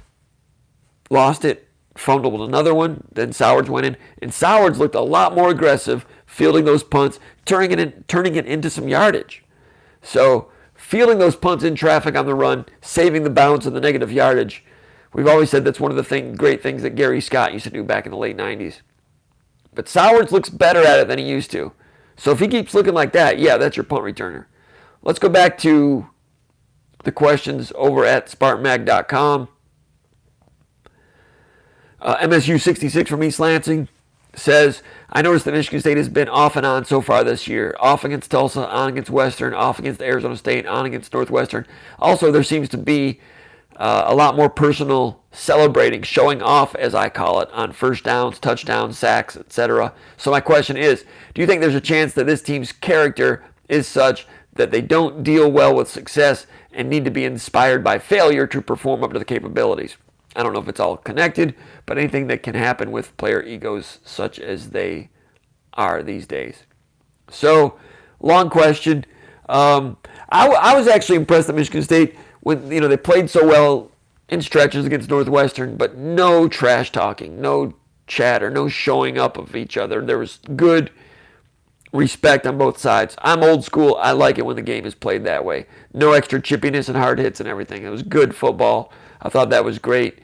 lost it, fumbled another one, then Sowards went in. And Sowards looked a lot more aggressive fielding those punts, turning it into some yardage. So fielding those punts in traffic on the run, saving the bounce and the negative yardage. We've always said that's one of the great things that Gary Scott used to do back in the late 90s. But Sowards looks better at it than he used to. So if he keeps looking like that, yeah, that's your punt returner. Let's go back to the questions over at SpartanMag.com. MSU66 from East Lansing says, I noticed that Michigan State has been off and on so far this year. Off against Tulsa, on against Western, off against Arizona State, on against Northwestern. Also, there seems to be a lot more personal celebrating, showing off, as I call it, on first downs, touchdowns, sacks, etc. So my question is, do you think there's a chance that this team's character is such that they don't deal well with success and need to be inspired by failure to perform up to the capabilities? I don't know if it's all connected, but anything that can happen with player egos such as they are these days. So, long question. I was actually impressed at Michigan State when they played so well in stretches against Northwestern, but no trash talking, no chatter, no showing up of each other. There was good respect on both sides. I'm old school. I like it when the game is played that way. No extra chippiness and hard hits and everything. It was good football. I thought that was great.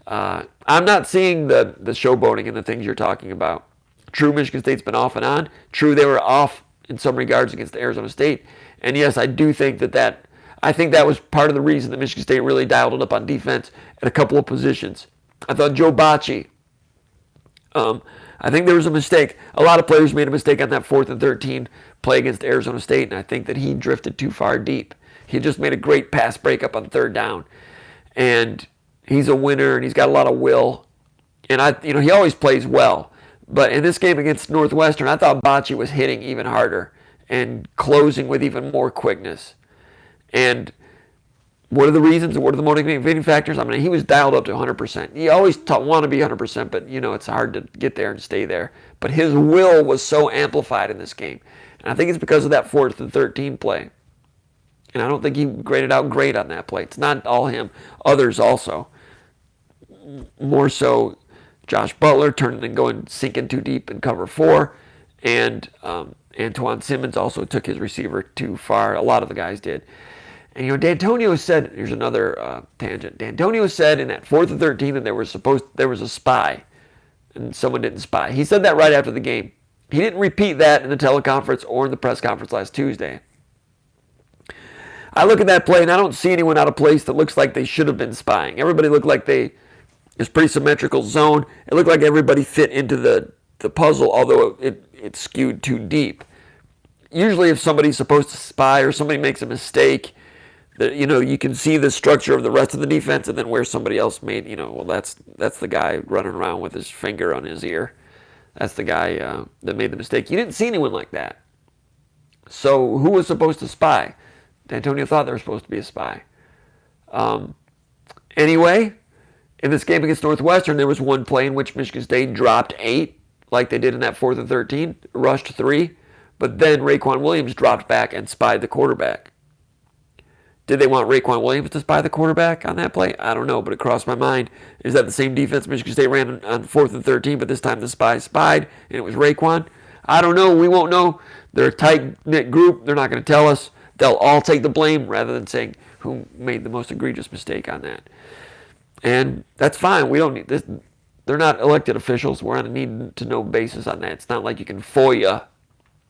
I'm not seeing the showboating and the things you're talking about. True, Michigan State's been off and on. True, they were off in some regards against Arizona State. And yes, I do think I think that was part of the reason that Michigan State really dialed it up on defense at a couple of positions. I thought Joe Bocci, I think there was a mistake. A lot of players made a mistake on that 4th and 13 play against Arizona State, and I think that he drifted too far deep. He just made a great pass breakup on 3rd down. And he's a winner, and he's got a lot of will. And he always plays well. But in this game against Northwestern, I thought Bocci was hitting even harder and closing with even more quickness. And what are the reasons? What are the motivating factors? I mean, he was dialed up to 100%. You always want to be 100%, but it's hard to get there and stay there. But his will was so amplified in this game. And I think it's because of that 4th and 13 play. And I don't think he graded out great on that play. It's not all him. Others also. More so, Josh Butler turning and going, sinking too deep in cover 4. And Antoine Simmons also took his receiver too far. A lot of the guys did. And D'Antonio said, here's another tangent. D'Antonio said in that 4th and 13 that there was a spy, and someone didn't spy. He said that right after the game. He didn't repeat that in the teleconference or in the press conference last Tuesday. I look at that play and I don't see anyone out of place that looks like they should have been spying. Everybody looked like it was pretty symmetrical zone. It looked like everybody fit into the puzzle, although it skewed too deep. Usually if somebody's supposed to spy or somebody makes a mistake, you can see the structure of the rest of the defense, and then where somebody else made, that's the guy running around with his finger on his ear. That's the guy that made the mistake. You didn't see anyone like that. So who was supposed to spy? D'Antonio thought there was supposed to be a spy. Anyway, in this game against Northwestern, there was one play in which Michigan State dropped 8, like they did in that 4th and 13, rushed 3, but then Raekwon Williams dropped back and spied the quarterback. Did they want Raekwon Williams to spy the quarterback on that play? I don't know, but it crossed my mind. Is that the same defense Michigan State ran on 4th and 13, but this time the spy spied, and it was Raekwon? I don't know. We won't know. They're a tight-knit group. They're not going to tell us. They'll all take the blame rather than saying who made the most egregious mistake on that. And that's fine. We don't need this. They're not elected officials. We're on a need-to-know basis on that. It's not like you can FOIA,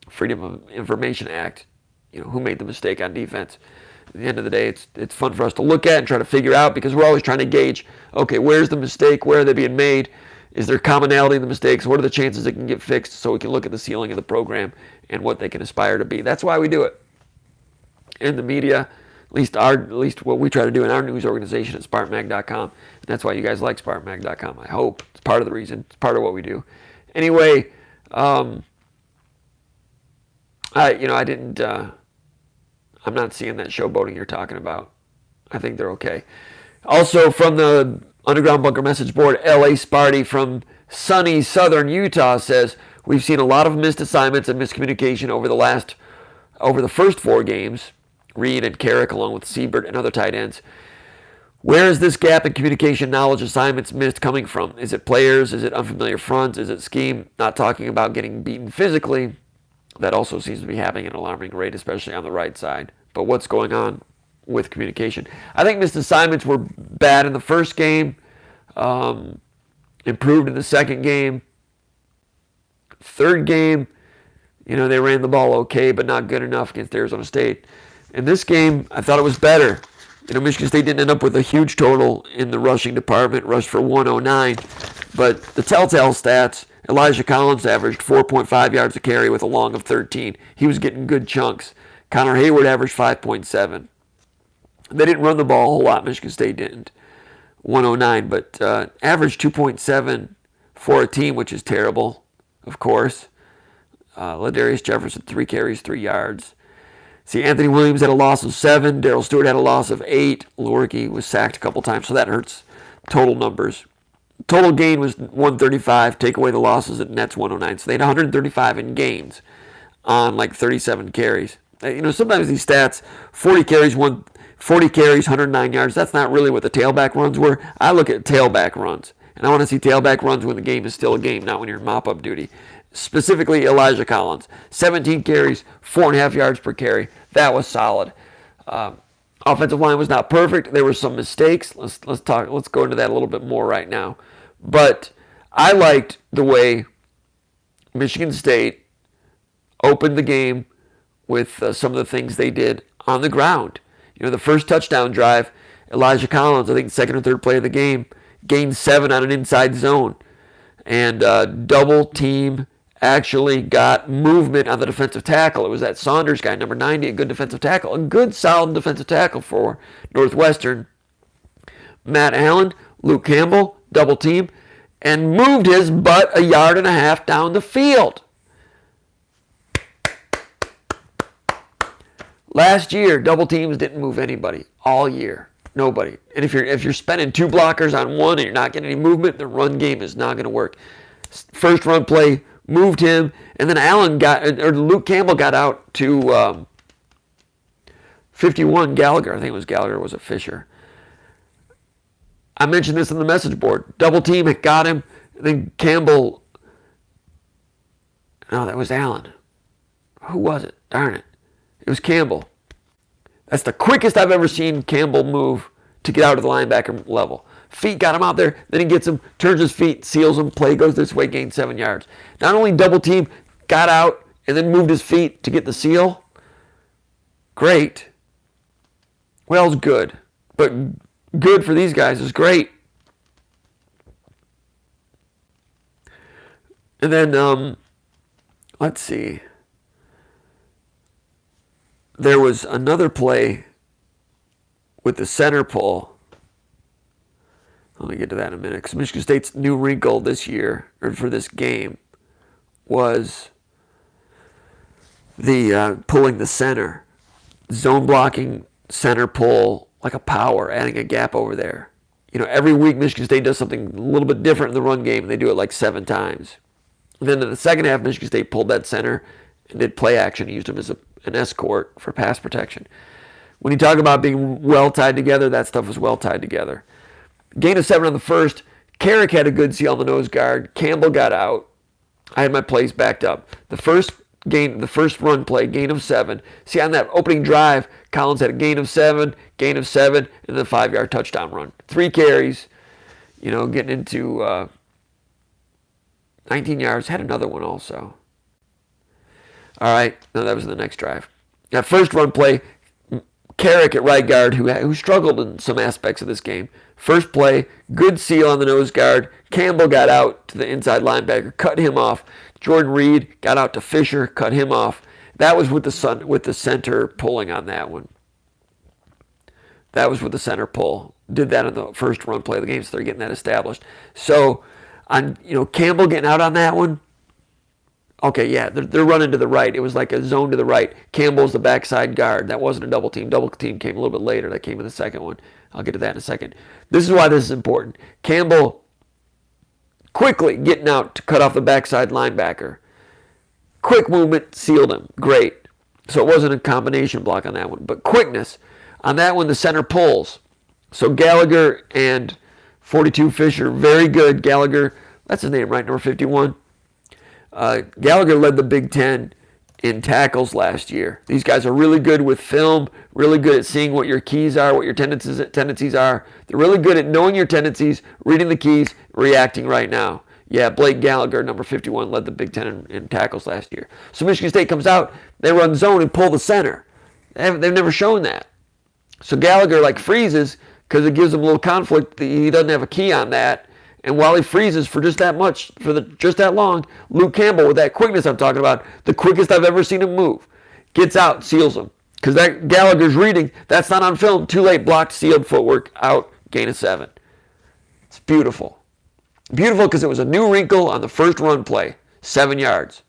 Freedom of Information Act, who made the mistake on defense. At the end of the day, it's fun for us to look at and try to figure out, because we're always trying to gauge, okay, where's the mistake? Where are they being made? Is there commonality in the mistakes? What are the chances it can get fixed, so we can look at the ceiling of the program and what they can aspire to be? That's why we do it. In the media, at least what we try to do in our news organization at SpartanMag.com. And that's why you guys like SpartanMag.com, I hope. It's part of the reason. It's part of what we do. Anyway, I'm not seeing that showboating you're talking about. I think they're okay. Also, from the Underground Bunker message board, L.A. Sparty from sunny southern Utah says, we've seen a lot of missed assignments and miscommunication over the first 4 games. Reed and Carrick, along with Siebert and other tight ends. Where is this gap in communication, knowledge, assignments missed coming from? Is it players? Is it unfamiliar fronts? Is it scheme? Not talking about getting beaten physically, that also seems to be happening at an alarming rate, especially on the right side. But what's going on with communication? I think missed assignments were bad in the first game, improved in the second game. Third game, they ran the ball okay, but not good enough against Arizona State. In this game, I thought it was better. Michigan State didn't end up with a huge total in the rushing department, rushed for 109. But the telltale stats, Elijah Collins averaged 4.5 yards a carry with a long of 13. He was getting good chunks. Connor Hayward averaged 5.7. They didn't run the ball a whole lot. Michigan State didn't. 109, but averaged 2.7 for a team, which is terrible, of course. Ladarius Jefferson, 3 carries, 3 yards. See, Anthony Williams had a loss of 7. Darrell Stewart had a loss of 8. Lurkey was sacked a couple times, so that hurts total numbers. Total gain was 135. Take away the losses, at net's 109. So they had 135 in gains on like 37 carries. Sometimes these stats, 40 carries, 109 yards, that's not really what the tailback runs were. I look at tailback runs, and I want to see tailback runs when the game is still a game, not when you're in mop-up duty. Specifically, Elijah Collins, 17 carries, 4.5 yards per carry. That was solid. Offensive line was not perfect. There were some mistakes. Let's go into that a little bit more right now. But I liked the way Michigan State opened the game with some of the things they did on the ground. The first touchdown drive, Elijah Collins, I think second or third play of the game, gained 7 on an inside zone. And double team actually got movement on the defensive tackle. It was that Saunders guy, number 90, a good defensive tackle. A good, solid defensive tackle for Northwestern. Matt Allen, Luke Campbell, double team, and moved his butt 1.5 yards down the field. Last year, double teams didn't move anybody all year. Nobody. And if you're spending 2 blockers on one and you're not getting any movement, the run game is not going to work. First run play, moved him, and then Luke Campbell got out to 51. Gallagher, I think it was Gallagher, was a Fisher. I mentioned this on the message board. Double team, it got him. Then Campbell, no, that was Allen. Who was it? Darn it. It was Campbell. That's the quickest I've ever seen Campbell move to get out of the linebacker level. Feet got him out there, then he gets him, turns his feet, seals him, play goes this way, gains 7 yards. Not only double team, got out, and then moved his feet to get the seal. Great. Well, it's good. But good for these guys is great. And then, let's see. There was another play with the center pull. Let me get to that in a minute. Because Michigan State's new wrinkle this year, or for this game, was the pulling the center. Zone blocking, center pull, like a power, adding a gap over there. Every week Michigan State does something a little bit different in the run game, and they do it like 7 times. And then in the second half, Michigan State pulled that center and did play action. Used him as an escort for pass protection. When you talk about being well tied together, that stuff was well tied together. Gain of 7 on the first. Carrick had a good seal on the nose guard. Campbell got out. I had my plays backed up. The first run play, gain of 7. See, on that opening drive, Collins had a gain of 7, and then a 5-yard touchdown run. 3 carries, getting into 19 yards. Had another one also. All right, no, that was in the next drive. That first run play, Carrick at right guard, who struggled in some aspects of this game. First play, good seal on the nose guard. Campbell got out to the inside linebacker, cut him off. Jordan Reed got out to Fisher, cut him off. That was with the center pulling on that one. That was with the center pull. Did that in the first run play of the game, so they're getting that established. So, Campbell getting out on that one. Okay, yeah, they're running to the right. It was like a zone to the right. Campbell's the backside guard. That wasn't a double team. Double team came a little bit later. That came in the second one. I'll get to that in a second. This is why this is important. Campbell quickly getting out to cut off the backside linebacker. Quick movement, sealed him. Great. So it wasn't a combination block on that one. But quickness. On that one, the center pulls. So Gallagher and 42 Fisher, very good. Gallagher, that's his name, right? Number 51. Gallagher led the Big Ten in tackles last year. These guys are really good with film, really good at seeing what your keys are, what your tendencies are. They're really good at knowing your tendencies, reading the keys, reacting right now. Yeah, Blake Gallagher, number 51, led the Big Ten in tackles last year. So Michigan State comes out, they run zone and pull the center. They've never shown that. So Gallagher freezes because it gives him a little conflict. He doesn't have a key on that. And while he freezes for just that much, just that long, Luke Campbell, with that quickness I'm talking about, the quickest I've ever seen him move, gets out, seals him. Because that Gallagher's reading, that's not on film. Too late, blocked, sealed, footwork, out, gain of 7. It's beautiful. Beautiful because it was a new wrinkle on the first run play, 7 yards.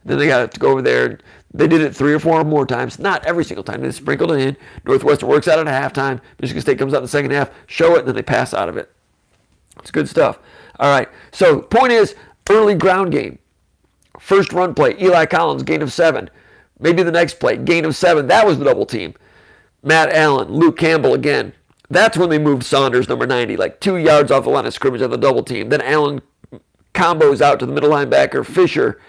Then they got to go over there. They did it 3 or 4 more times. Not every single time. They sprinkled it in. Northwestern works out at halftime. Michigan State comes out in the second half, show it, and then they pass out of it. It's good stuff. All right. So point is, early ground game. First run play, Eli Collins, gain of 7. Maybe the next play, gain of 7. That was the double team. Matt Allen, Luke Campbell again. That's when they moved Saunders, number 90, 2 yards off the line of scrimmage on the double team. Then Allen combos out to the middle linebacker, Fisher.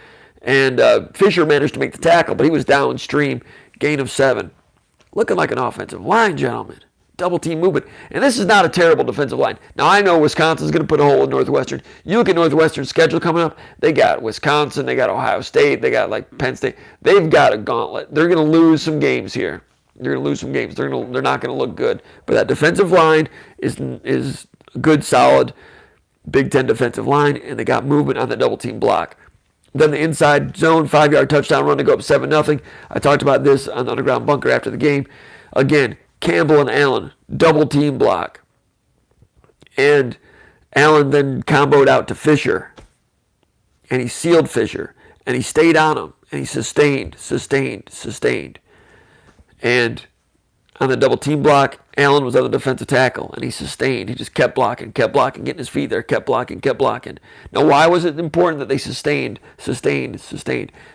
And Fisher managed to make the tackle, but he was downstream, gain of 7. Looking like an offensive line, gentlemen. Double team movement. And this is not a terrible defensive line. Now, I know Wisconsin's going to put a hole in Northwestern. You look at Northwestern's schedule coming up, they got Wisconsin, they got Ohio State, they got Penn State. They've got a gauntlet. They're going to lose some games here. They're going to lose some games. They're not going to look good. But that defensive line is a good, solid Big Ten defensive line, and they got movement on the double team block. Then the inside zone 5-yard touchdown run to go up 7-0. I talked about this on the Underground Bunker after the game. Again, Campbell and Allen, double team block. And Allen then comboed out to Fisher. And he sealed Fisher. And he stayed on him. And he sustained. And on the double team block, Allen was on the defensive tackle. And he sustained. He just kept blocking, getting his feet there, kept blocking. Now, why was it important that they sustained?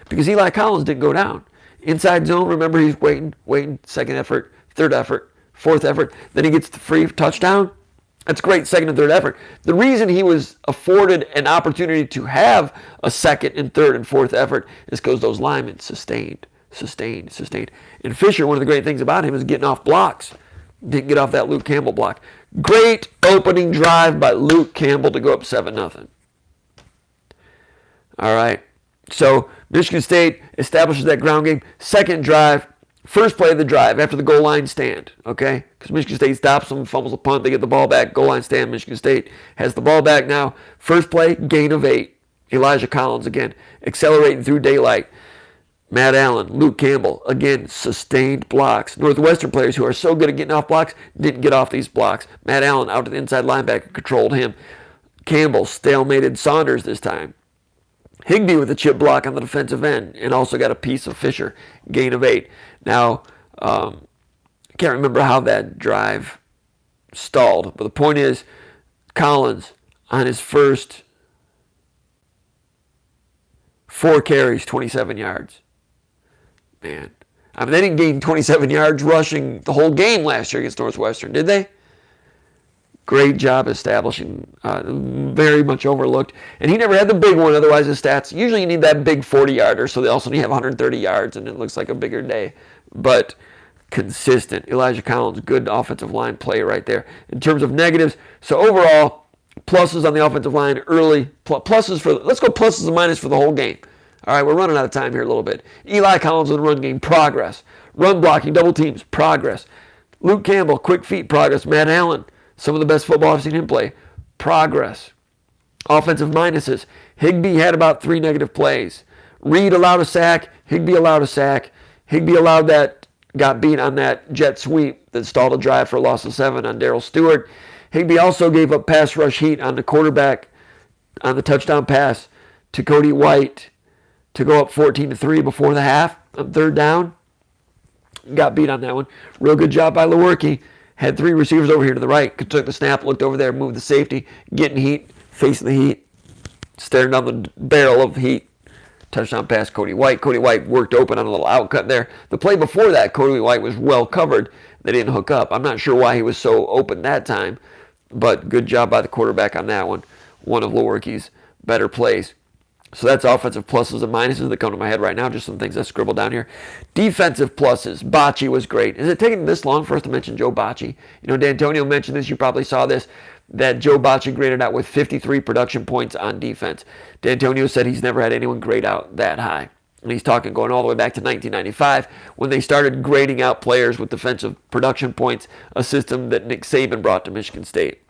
Because Eli Collins didn't go down. Inside zone, remember, he's waiting, second effort, third effort, fourth effort. Then he gets the free touchdown. That's great, second and third effort. The reason he was afforded an opportunity to have a second and third and fourth effort is because those linemen sustained. And Fisher, one of the great things about him is getting off blocks. Didn't get off that Luke Campbell block. Great opening drive by Luke Campbell to go up 7-0. All right. So Michigan State establishes that ground game. Second drive, first play of the drive after the goal line stand. Okay? Because Michigan State stops them, fumbles a punt, they get the ball back. Goal line stand, Michigan State has the ball back now. First play, gain of 8. Elijah Collins again, accelerating through daylight. Matt Allen, Luke Campbell, again, sustained blocks. Northwestern players who are so good at getting off blocks didn't get off these blocks. Matt Allen out to the inside linebacker, controlled him. Campbell stalemated Saunders this time. Higbee with a chip block on the defensive end and also got a piece of Fisher, gain of 8. Now, I can't remember how that drive stalled, but the point is, Collins on his first 4 carries, 27 yards. Man, I mean, they didn't gain 27 yards rushing the whole game last year against Northwestern, did they? Great job establishing, very much overlooked. And he never had the big one, otherwise his stats, usually you need that big 40-yarder, so they also need to have 130 yards, and it looks like a bigger day. But consistent. Elijah Collins, good offensive line play right there. In terms of negatives, so overall, pluses on the offensive line early, pluses for, let's go pluses and minuses for the whole game. All right, we're running out of time here a little bit. Eli Collins in the run game, progress. Run blocking, double teams, progress. Luke Campbell, quick feet, progress. Matt Allen, some of the best football I've seen him play, progress. Offensive minuses, Higbee had about 3 negative plays. Reed allowed a sack, Higbee allowed a sack. Higbee allowed that, got beat on that jet sweep that stalled a drive for a loss of 7 on Darrell Stewart. Higbee also gave up pass rush heat on the quarterback on the touchdown pass to Cody White to go up 14-3 before the half on third down. Got beat on that one. Real good job by Lewerke. Had 3 receivers over here to the right. Took the snap, looked over there, moved the safety, getting heat, facing the heat, staring down the barrel of heat. Touchdown pass, Cody White. Cody White worked open on a little outcut there. The play before that, Cody White was well covered. They didn't hook up. I'm not sure why he was so open that time, but good job by the quarterback on that one. One of Lewerke's better plays. So that's offensive pluses and minuses that come to my head right now, just some things I scribbled down here. Defensive pluses. Bocce was great. Is it taking this long for us to mention Joe Bocce? You know, D'Antonio mentioned this. You probably saw this, that Joe Bocce graded out with 53 production points on defense. D'Antonio said he's never had anyone grade out that high. And he's talking going all the way back to 1995 when they started grading out players with defensive production points, a system that Nick Saban brought to Michigan State.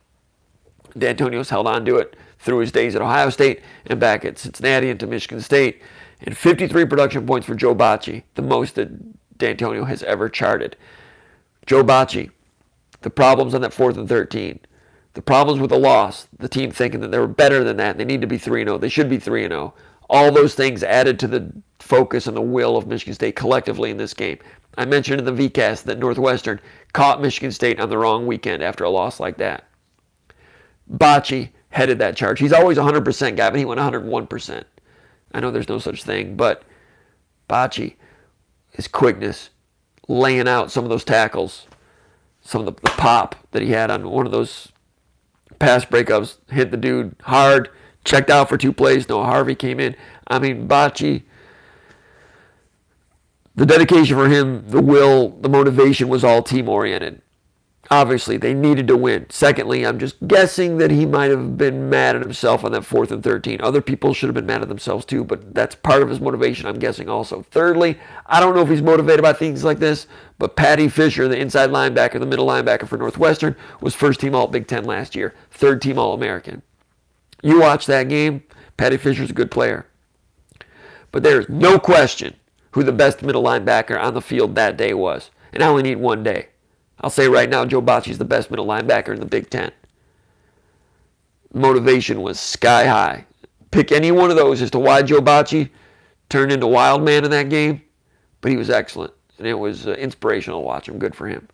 D'Antonio's held on to it through his days at Ohio State and back at Cincinnati and to Michigan State. And 53 production points for Joe Bocce, the most that D'Antonio has ever charted. Joe Bocce, the problems on that 4th and 13, the problems with the loss, the team thinking that they were better than that, they need to be 3-0, they should be 3-0. All those things added to the focus and the will of Michigan State collectively in this game. I mentioned in the VCast that Northwestern caught Michigan State on the wrong weekend after a loss like that. Bocce headed that charge. He's always 100% guy, but he went 101%. I know there's no such thing, but Bocce, his quickness, laying out some of those tackles, some of the pop that he had on one of those pass breakups, hit the dude hard, checked out for 2 plays. Noah Harvey came in. I mean, Bocce, the dedication for him, the will, the motivation was all team-oriented. Obviously, they needed to win. Secondly, I'm just guessing that he might have been mad at himself on that 4th and 13. Other people should have been mad at themselves too, but that's part of his motivation, I'm guessing also. Thirdly, I don't know if he's motivated by things like this, but Patty Fisher, the inside linebacker, the middle linebacker for Northwestern, was first-team All-Big Ten last year, third-team All-American. You watch that game, Patty Fisher's a good player. But there's no question who the best middle linebacker on the field that day was. And I only need one day. I'll say right now, Joe Bocce is the best middle linebacker in the Big Ten. Motivation was sky high. Pick any one of those as to why Joe Bocce turned into wild man in that game, but he was excellent, and it was inspirational to watch him. Good for him.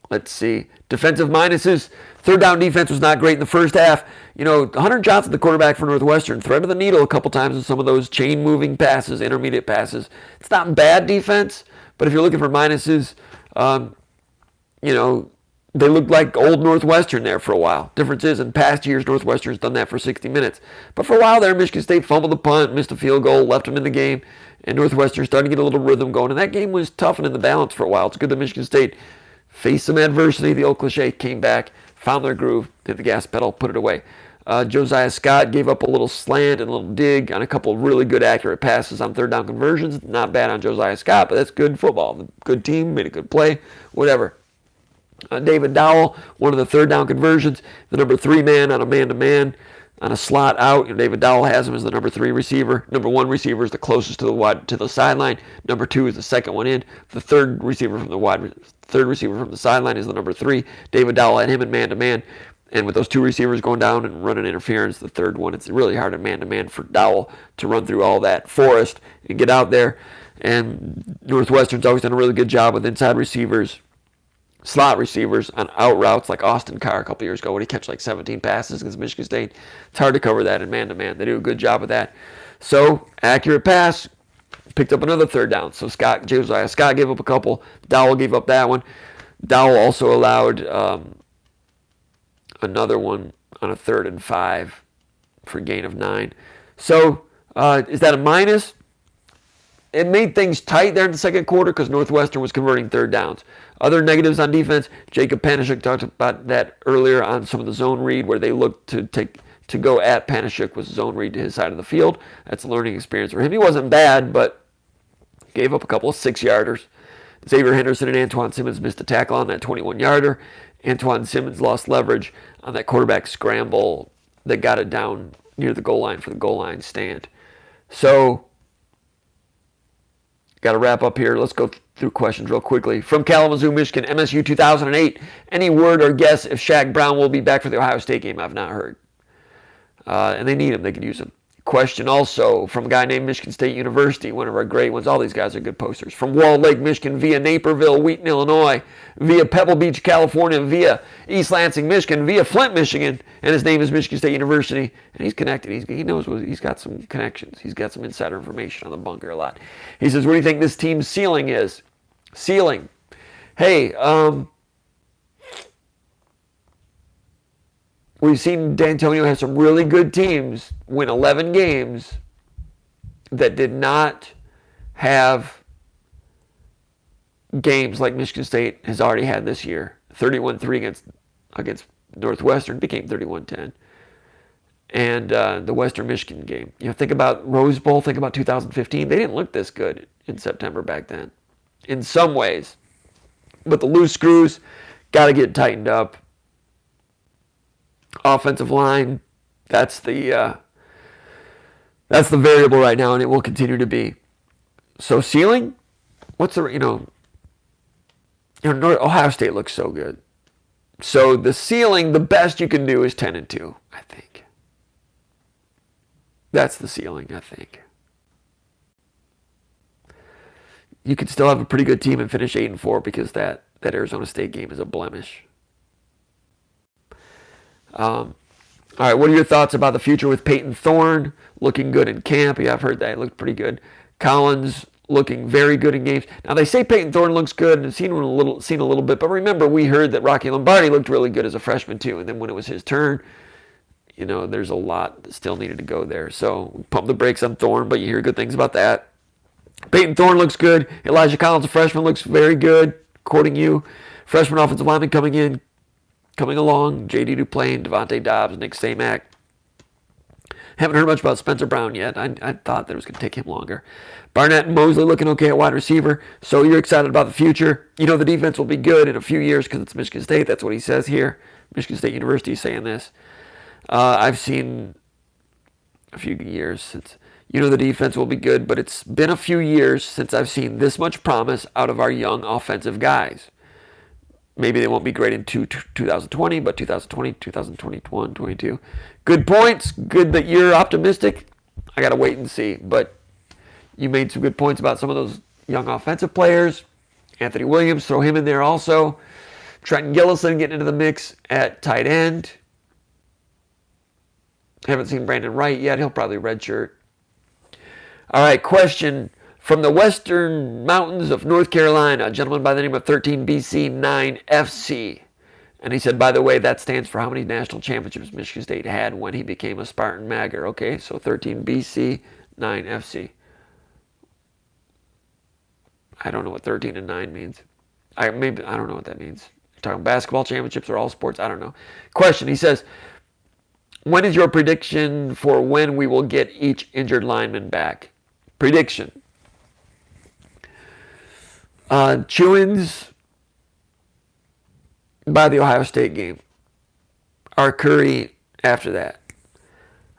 Let's see. Defensive minuses. Third down defense was not great in the first half. You know, Hunter Johnson, the quarterback for Northwestern, threaded the needle a couple times in some of those chain-moving passes, intermediate passes. It's not bad defense, but if you're looking for minuses, you know, they looked like old Northwestern there for a while. Difference is, in past years, Northwestern's done that for 60 minutes. But for a while there, Michigan State fumbled the punt, missed a field goal, left them in the game, and Northwestern started to get a little rhythm going. And that game was tough and in the balance for a while. It's good that Michigan State faced some adversity. The old cliche came back, found their groove, hit the gas pedal, put it away. Josiah Scott gave up a little slant and a little dig on a couple of really good accurate passes on third down conversions. Not bad on Josiah Scott, but that's good football. Good team, made a good play, whatever. David Dowell, one of the third down conversions, the number 3 man on a man-to-man, on a slot out. David Dowell has him as the number 3 receiver. Number 1 receiver is the closest to the sideline. Number 2 is the second one in. The third receiver from the sideline is the number 3. David Dowell had him in man-to-man. And with those 2 receivers going down and running interference, the third one, it's really hard at man-to-man for Dowell to run through all that forest and get out there. And Northwestern's always done a really good job with inside receivers, slot receivers on out routes like Austin Carr a couple years ago when he catch like 17 passes against Michigan State. It's hard to cover that in man-to-man. They do a good job of that. So, accurate pass, picked up another third down. So Josiah Scott gave up a couple. Dowell gave up that one. Dowell also allowed another one on a 3rd and 5 for a gain of 9. So, is that a minus? It made things tight there in the second quarter because Northwestern was converting third downs. Other negatives on defense, Jacob Panashuk talked about that earlier on some of the zone read where they looked to go at Panashuk with zone read to his side of the field. That's a learning experience for him. He wasn't bad, but gave up a couple of 6-yarders. Xavier Henderson and Antoine Simmons missed a tackle on that 21-yarder. Antoine Simmons lost leverage on that quarterback scramble that got it down near the goal line for the goal line stand. So, got to wrap up here. Let's go through questions real quickly. From Kalamazoo, Michigan, MSU 2008. Any word or guess if Shaq Brown will be back for the Ohio State game? I've not heard. And they need him. They could use him. Question also from a guy named Michigan State University, one of our great ones. All these guys are good posters. From Walled Lake, Michigan, via Naperville, Wheaton, Illinois, via Pebble Beach, California, via East Lansing, Michigan, via Flint, Michigan, and his name is Michigan State University, and he's connected. He knows he's got some connections. He's got some insider information on the bunker a lot. He says, what do you think this team's ceiling is? Ceiling. Hey, we've seen D'Antonio have some really good teams win 11 games that did not have games like Michigan State has already had this year. 31-3 against Northwestern, became 31-10. And the Western Michigan game. Think about Rose Bowl, think about 2015. They didn't look this good in September back then, in some ways. But the loose screws got to get tightened up. Offensive line, that's the variable right now, and it will continue to be. So ceiling, what's the Ohio State looks so good. So the ceiling, the best you can do is 10-2, I think. That's the ceiling, I think. You could still have a pretty good team and finish 8-4 because that Arizona State game is a blemish. All right, what are your thoughts about the future with Peyton Thorne looking good in camp? Yeah, I've heard that. He looked pretty good. Collins looking very good in games. Now, they say Peyton Thorne looks good, and I've seen a little bit, but remember, we heard that Rocky Lombardi looked really good as a freshman, too, and then when it was his turn, there's a lot that still needed to go there. So, we pump the brakes on Thorne, but you hear good things about that. Peyton Thorne looks good. Elijah Collins, a freshman, looks very good, according to you. Freshman offensive lineman coming along. J.D. Duplain, Devontae Dobbs, Nick Samac. Haven't heard much about Spencer Brown yet. I thought that it was going to take him longer. Barnett and Mosley looking okay at wide receiver. So you're excited about the future. The defense will be good in a few years because it's Michigan State. That's what he says here. Michigan State University is saying this. I've seen a few years since... the defense will be good, but it's been a few years since I've seen this much promise out of our young offensive guys. Maybe they won't be great in 2020, but 2020, 2021, 22. Good points. Good that you're optimistic. I got to wait and see. But you made some good points about some of those young offensive players. Anthony Williams, throw him in there also. Trenton Gillison getting into the mix at tight end. Haven't seen Brandon Wright yet. He'll probably redshirt. All right, question from the Western Mountains of North Carolina, a gentleman by the name of 13BC9FC. And he said, by the way, that stands for how many national championships Michigan State had when he became a Spartan Magger. Okay, so 13BC9FC. I don't know what 13 and 9 means. I don't know what that means. You're talking basketball championships or all sports? I don't know. Question, he says, when is your prediction for when we will get each injured lineman back? Prediction. Chewins by the Ohio State game. Arcuri after that.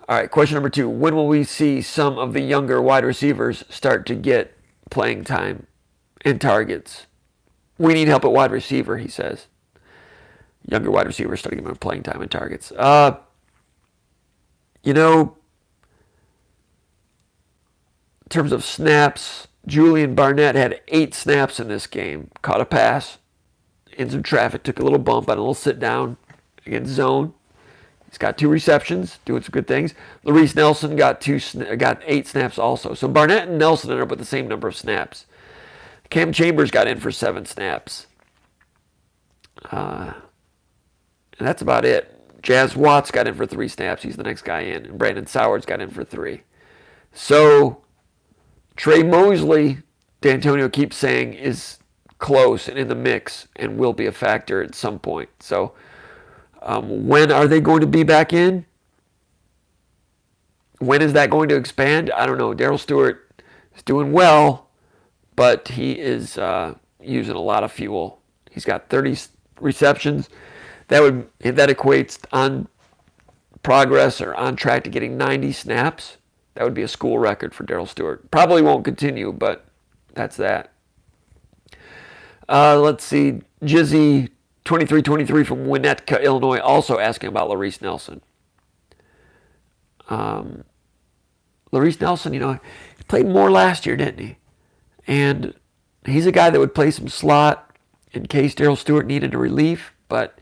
All right, question number 2. When will we see some of the younger wide receivers start to get playing time and targets? We need help at wide receiver, he says. Younger wide receivers starting to get playing time and targets. In terms of snaps, Julian Barnett had 8 snaps in this game. Caught a pass in some traffic, took a little bump on a little sit down against zone. He's got 2 receptions, doing some good things. Larice Nelson got 8 snaps also. So Barnett and Nelson ended up with the same number of snaps. Cam Chambers got in for 7 snaps. And that's about it. Jazz Watts got in for 3 snaps. He's the next guy in. And Brandon Soward's got in for 3. So Trey Mosley, D'Antonio keeps saying, is close and in the mix and will be a factor at some point. So when are they going to be back in? When is that going to expand? I don't know. Darrell Stewart is doing well, but he is using a lot of fuel. He's got 30 receptions. That equates on progress or on track to getting 90 snaps. That would be a school record for Darrell Stewart. Probably won't continue, but that's that. Let's see. Jizzy 2323 from Winnetka, Illinois, also asking about Larice Nelson. Larice Nelson, he played more last year, didn't he? And he's a guy that would play some slot in case Darrell Stewart needed a relief, but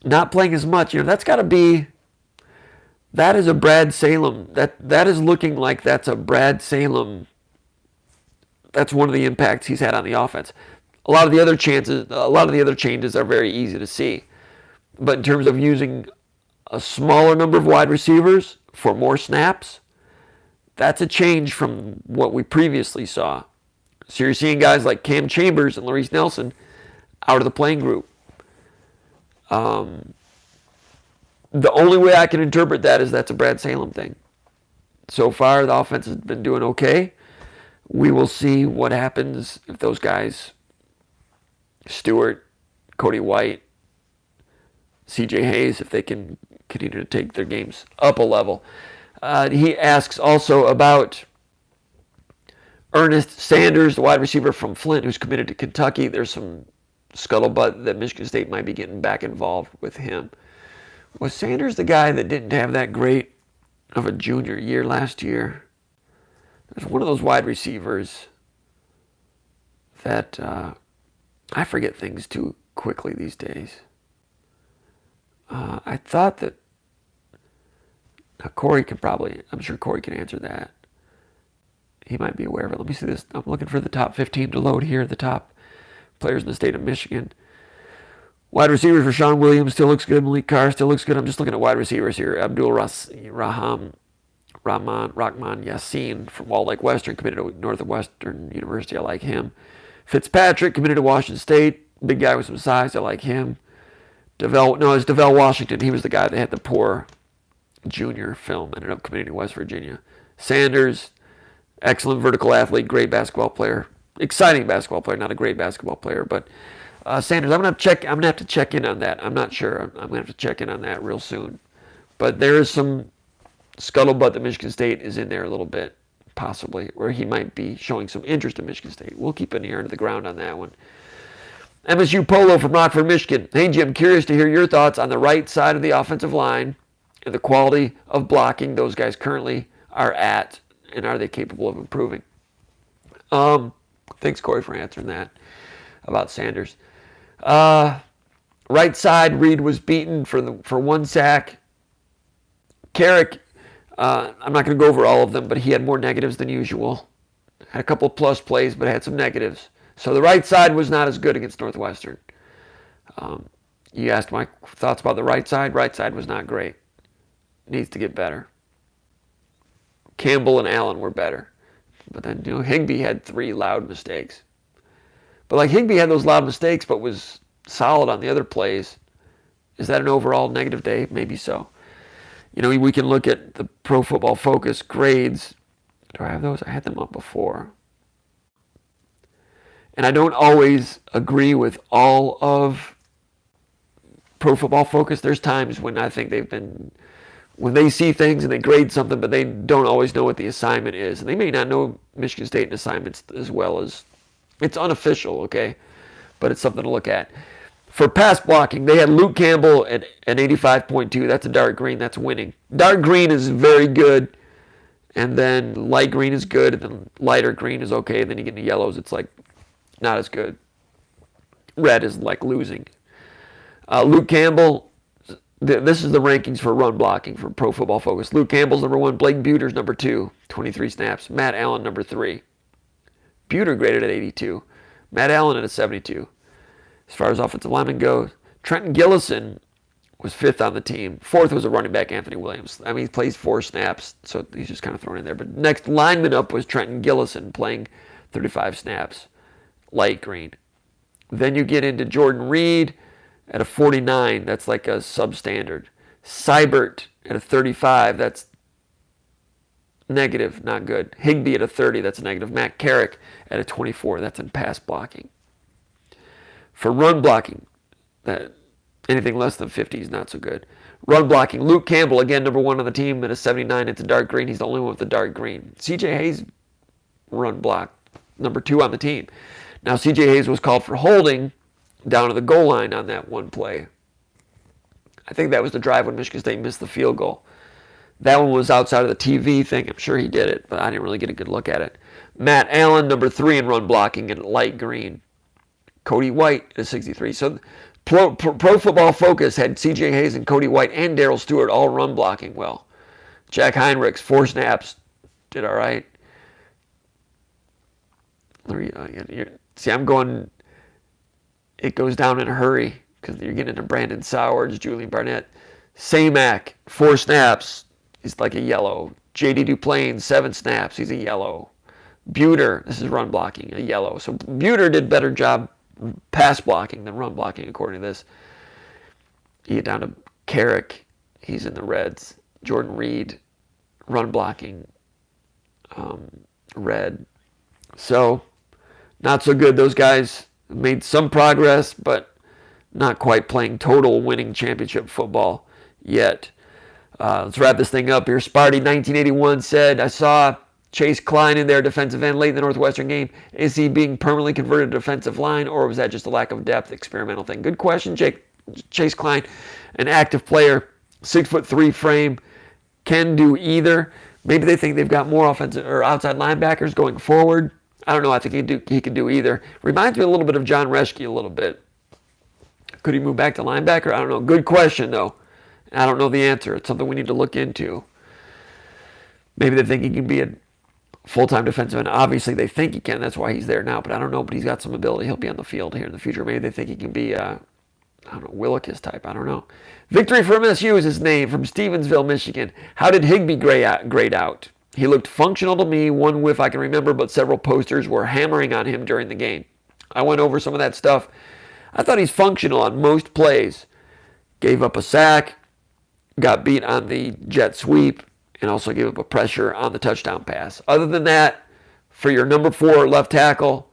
not playing as much. That's got to be... That is a Brad Salem. That is looking like that's a Brad Salem. That's one of the impacts he's had on the offense. A lot of the other changes are very easy to see. But in terms of using a smaller number of wide receivers for more snaps, That's a change from what we previously saw. So you're seeing guys like Cam Chambers and Larice Nelson out of the playing group. The only way I can interpret that is that's a Brad Salem thing. So far, the offense has been doing okay. We will see what happens if those guys, Stewart, Cody White, CJ Hayes, if they can continue to take their games up a level. He asks also about Ernest Sanders, the wide receiver from Flint, who's committed to Kentucky. There's some scuttlebutt that Michigan State might be getting back involved with him. Was Sanders the guy that didn't have that great of a junior year last year? There's one of those wide receivers that I forget things too quickly these days. I thought that Corey can probably, I'm sure Corey can answer that. He might be aware of it. Let me see this. I'm looking for the top 15 to load here, the top players in the state of Michigan. Wide receivers, Rashawn Williams still looks good. Malik Carr still looks good. I'm just looking at wide receivers here. Rahman Yassin from Walled Lake Western, committed to Northwestern University. I like him. Fitzpatrick, committed to Washington State. Big guy with some size. I like him. It's DeVell Washington. He was the guy that had the poor junior film. Ended up committing to West Virginia. Sanders, excellent vertical athlete, great basketball player. Exciting basketball player, not a great basketball player, but Sanders, I'm gonna have to check in on that. I'm not sure. I'm gonna have to check in on that real soon. But there is some scuttlebutt that Michigan State is in there a little bit, possibly, where he might be showing some interest in Michigan State. We'll keep an ear to the ground on that one. MSU Polo from Rockford, Michigan. Hey, Jim, curious to hear your thoughts on the right side of the offensive line and the quality of blocking those guys currently are at, and are they capable of improving? Thanks, Corey, for answering that about Sanders. Right side, Reed was beaten for one sack. Carrick, I'm not going to go over all of them, but he had more negatives than usual. Had a couple of plus plays, but had some negatives. So the right side was not as good against Northwestern. You asked my thoughts about the right side. Right side was not great. Needs to get better. Campbell and Allen were better. But then, Higbee had 3 loud mistakes. But Higbee had those loud mistakes, but was solid on the other plays. Is that an overall negative day? Maybe so. We can look at the Pro Football Focus grades. Do I have those? I had them up before. And I don't always agree with all of Pro Football Focus. There's times when I think when they see things and they grade something, but they don't always know what the assignment is. And they may not know Michigan State assignments as well as, it's unofficial, okay? But it's something to look at. For pass blocking, they had Luke Campbell at 85.2. That's a dark green. That's winning. Dark green is very good. And then light green is good. And then lighter green is okay. And then you get into yellows. It's not as good. Red is losing. Luke Campbell, this is the rankings for run blocking for Pro Football Focus. Luke Campbell's number 1. Blake Buter's number 2, 23 snaps. Matt Allen, number 3. Buter graded at 82. Matt Allen at a 72. As far as offensive linemen goes, Trenton Gillison was 5th on the team. 4th was a running back, Anthony Williams. He plays 4 snaps, so he's just kind of thrown in there. But next lineman up was Trenton Gillison, playing 35 snaps, light green. Then you get into Jordan Reed at a 49. That's like a substandard. Seibert at a 35. That's negative, not good. Higbee at a 30. That's a negative. Matt Carrick at a 24. That's in pass blocking. For run blocking, anything less than 50 is not so good. Run blocking, Luke Campbell, again, number 1 on the team at a 79. It's a dark green. He's the only one with the dark green. CJ Hayes, run block, number 2 on the team. Now, CJ Hayes was called for holding down to the goal line on that one play. I think that was the drive when Michigan State missed the field goal. That one was outside of the TV thing. I'm sure he did it, but I didn't really get a good look at it. Matt Allen, number 3 in run blocking at light green. Cody White at a 63. So Pro Football Focus had C.J. Hayes and Cody White and Darrell Stewart all run blocking well. Jack Heinrichs, 4 snaps, did all right. See, I'm going, it goes down in a hurry because you're getting into Brandon Sowards, Julian Barnett. Samac, 4 snaps, he's like a yellow. J.D. Duplain, 7 snaps. He's a yellow. Buter, this is run blocking, a yellow. So Buter did better job pass blocking than run blocking, according to this. You get down to Carrick. He's in the reds. Jordan Reed, run blocking, red. So, not so good. Those guys made some progress, but not quite playing total winning championship football yet. Let's wrap this thing up here. Sparty 1981 said, I saw Chase Klein in their defensive end late in the Northwestern game. Is he being permanently converted to defensive line, or was that just a lack of depth, experimental thing? Good question, Chase Klein, an active player, 6'3" frame, can do either. Maybe they think they've got more offensive or outside linebackers going forward. I don't know. I think he can do either. Reminds me a little bit of John Reschke a little bit. Could he move back to linebacker? I don't know. Good question, though. I don't know the answer. It's something we need to look into. Maybe they think he can be a full-time defensive end. Obviously, they think he can. That's why he's there now. But I don't know. But he's got some ability. He'll be on the field here in the future. Maybe they think he can be, I don't know, Willikis type. I don't know. Victory for MSU is his name, from Stevensville, Michigan. How did Higbee grade out? He looked functional to me, one whiff I can remember, but several posters were hammering on him during the game. I went over some of that stuff. I thought he's functional on most plays. Gave up a sack, got beat on the jet sweep, and also gave up a pressure on the touchdown pass. Other than that, for your number 4 left tackle,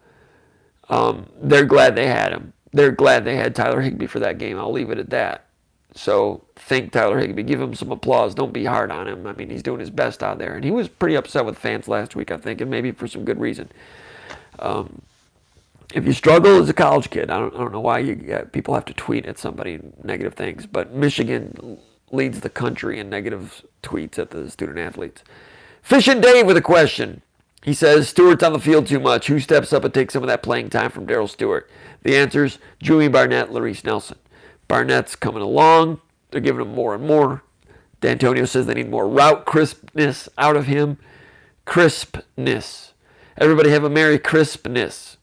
they're glad they had him. They're glad they had Tyler Higbee for that game. I'll leave it at that. So thank Tyler Higbee. Give him some applause. Don't be hard on him. I mean, he's doing his best out there. And he was pretty upset with fans last week, I think, and maybe for some good reason. If you struggle as a college kid, I don't know why people have to tweet at somebody negative things, but Michigan leads the country in negative tweets at the student athletes. Fishing Dave with a question. He says, Stewart's on the field too much. Who steps up and takes some of that playing time from Darryl Stewart? The answer's Julian Barnett, Larice Nelson. Barnett's coming along. They're giving him more and more. D'Antonio says they need more route crispness out of him. Crispness. Everybody have a Merry Crispness.